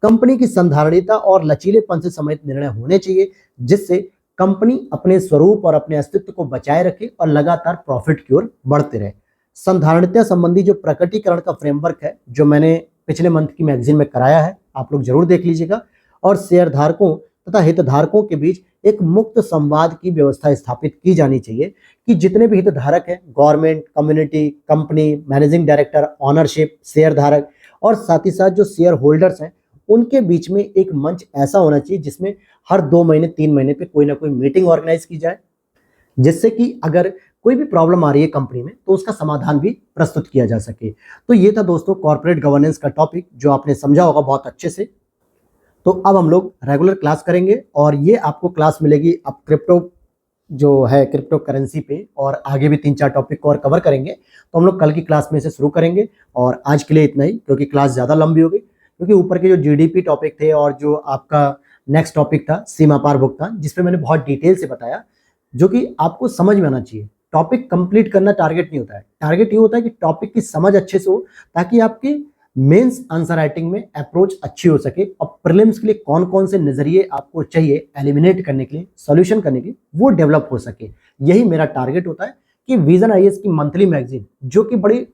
कंपनी की संधारणीयता और लचीलेपन से संबंधित निर्णय होने चाहिए, जिससे कंपनी अपने स्वरूप और अपने अस्तित्व को बचाए रखे और लगातार प्रॉफिट की ओर बढ़ते रहे। संधारणीयता संबंधी जो प्रकटीकरण का फ्रेमवर्क है, जो मैंने पिछले मंथ की मैगजीन में कराया है, आप लोग जरूर देख लीजिएगा। और शेयर धारकों तथा हितधारकों के बीच एक मुक्त संवाद की व्यवस्था स्थापित की जानी चाहिए कि जितने भी हितधारक हैं, government, community, company, managing director, ownership, share धारक और साथ ही साथ जो शेयर होल्डर्स हैं, उनके बीच में एक मंच ऐसा होना चाहिए जिसमें हर 2 महीने 3 महीने पे कोई ना कोई मीटिंग ऑर्गेनाइज की जाए, जिससे कि अगर कोई भी प्रॉब्लम आ रही है कंपनी में तो उसका समाधान भी प्रस्तुत किया जा सके। तो ये था दोस्तों कॉर्पोरेट गवर्नेंस का टॉपिक, जो आपने समझा होगा बहुत अच्छे से। तो अब हम लोग रेगुलर क्लास करेंगे और ये आपको क्लास मिलेगी अब क्रिप्टो जो है, क्रिप्टो करेंसी पे, और आगे भी 3-4 टॉपिक को और कवर करेंगे। तो हम लोग कल की क्लास में से शुरू करेंगे और आज के लिए इतना ही, क्योंकि क्लास ज़्यादा लंबी हो गई, क्योंकि ऊपर के जो जीडीपी टॉपिक थे और जो आपका नेक्स्ट टॉपिक था सीमा पार भुगतान, जिसपे मैंने बहुत डिटेल से बताया, जो कि आपको समझ में आना चाहिए। टॉपिक कंप्लीट करना टारगेट नहीं होता है, टारगेट ये होता है कि टॉपिक की समझ अच्छे से हो, ताकि आपके मेंस आंसर राइटिंग में अप्रोच अच्छी हो सके और प्रीलिम्स के लिए कौन कौन से नजरिए आपको चाहिए एलिमिनेट करने के लिए, सॉल्यूशन करने के लिए, वो डेवलप हो सके। यही मेरा टारगेट होता है कि विजन आईएएस की मंथली मैगजीन, जो कि बड़ी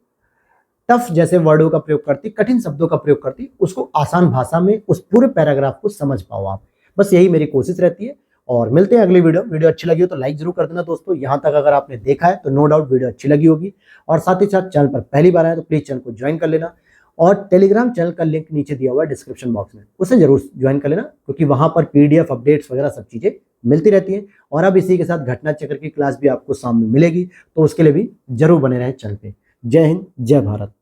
टफ जैसे वर्डों का प्रयोग करती, कठिन शब्दों का प्रयोग करती, उसको आसान भाषा में उस पूरे पैराग्राफ को समझ पाओ आप। बस यही मेरी कोशिश रहती है। और मिलते हैं अगली वीडियो अच्छी लगी हो तो लाइक जरूर कर देना दोस्तों। यहाँ तक अगर आपने देखा है तो नो डाउट वीडियो अच्छी लगी होगी। और साथ ही साथ चैनल पर पहली बार आए तो प्लीज चैनल को ज्वाइन कर लेना, और टेलीग्राम चैनल का लिंक नीचे दिया हुआ है डिस्क्रिप्शन बॉक्स में, उसे जरूर ज्वाइन कर लेना, क्योंकि वहां पर पीडीएफ अपडेट्स वगैरह सब चीजें मिलती रहती हैं। और अब इसी के साथ घटना चक्र की क्लास भी आपको सामने मिलेगी, तो उसके लिए भी जरूर बने रहें चैनल पे। जय हिंद, जय भारत।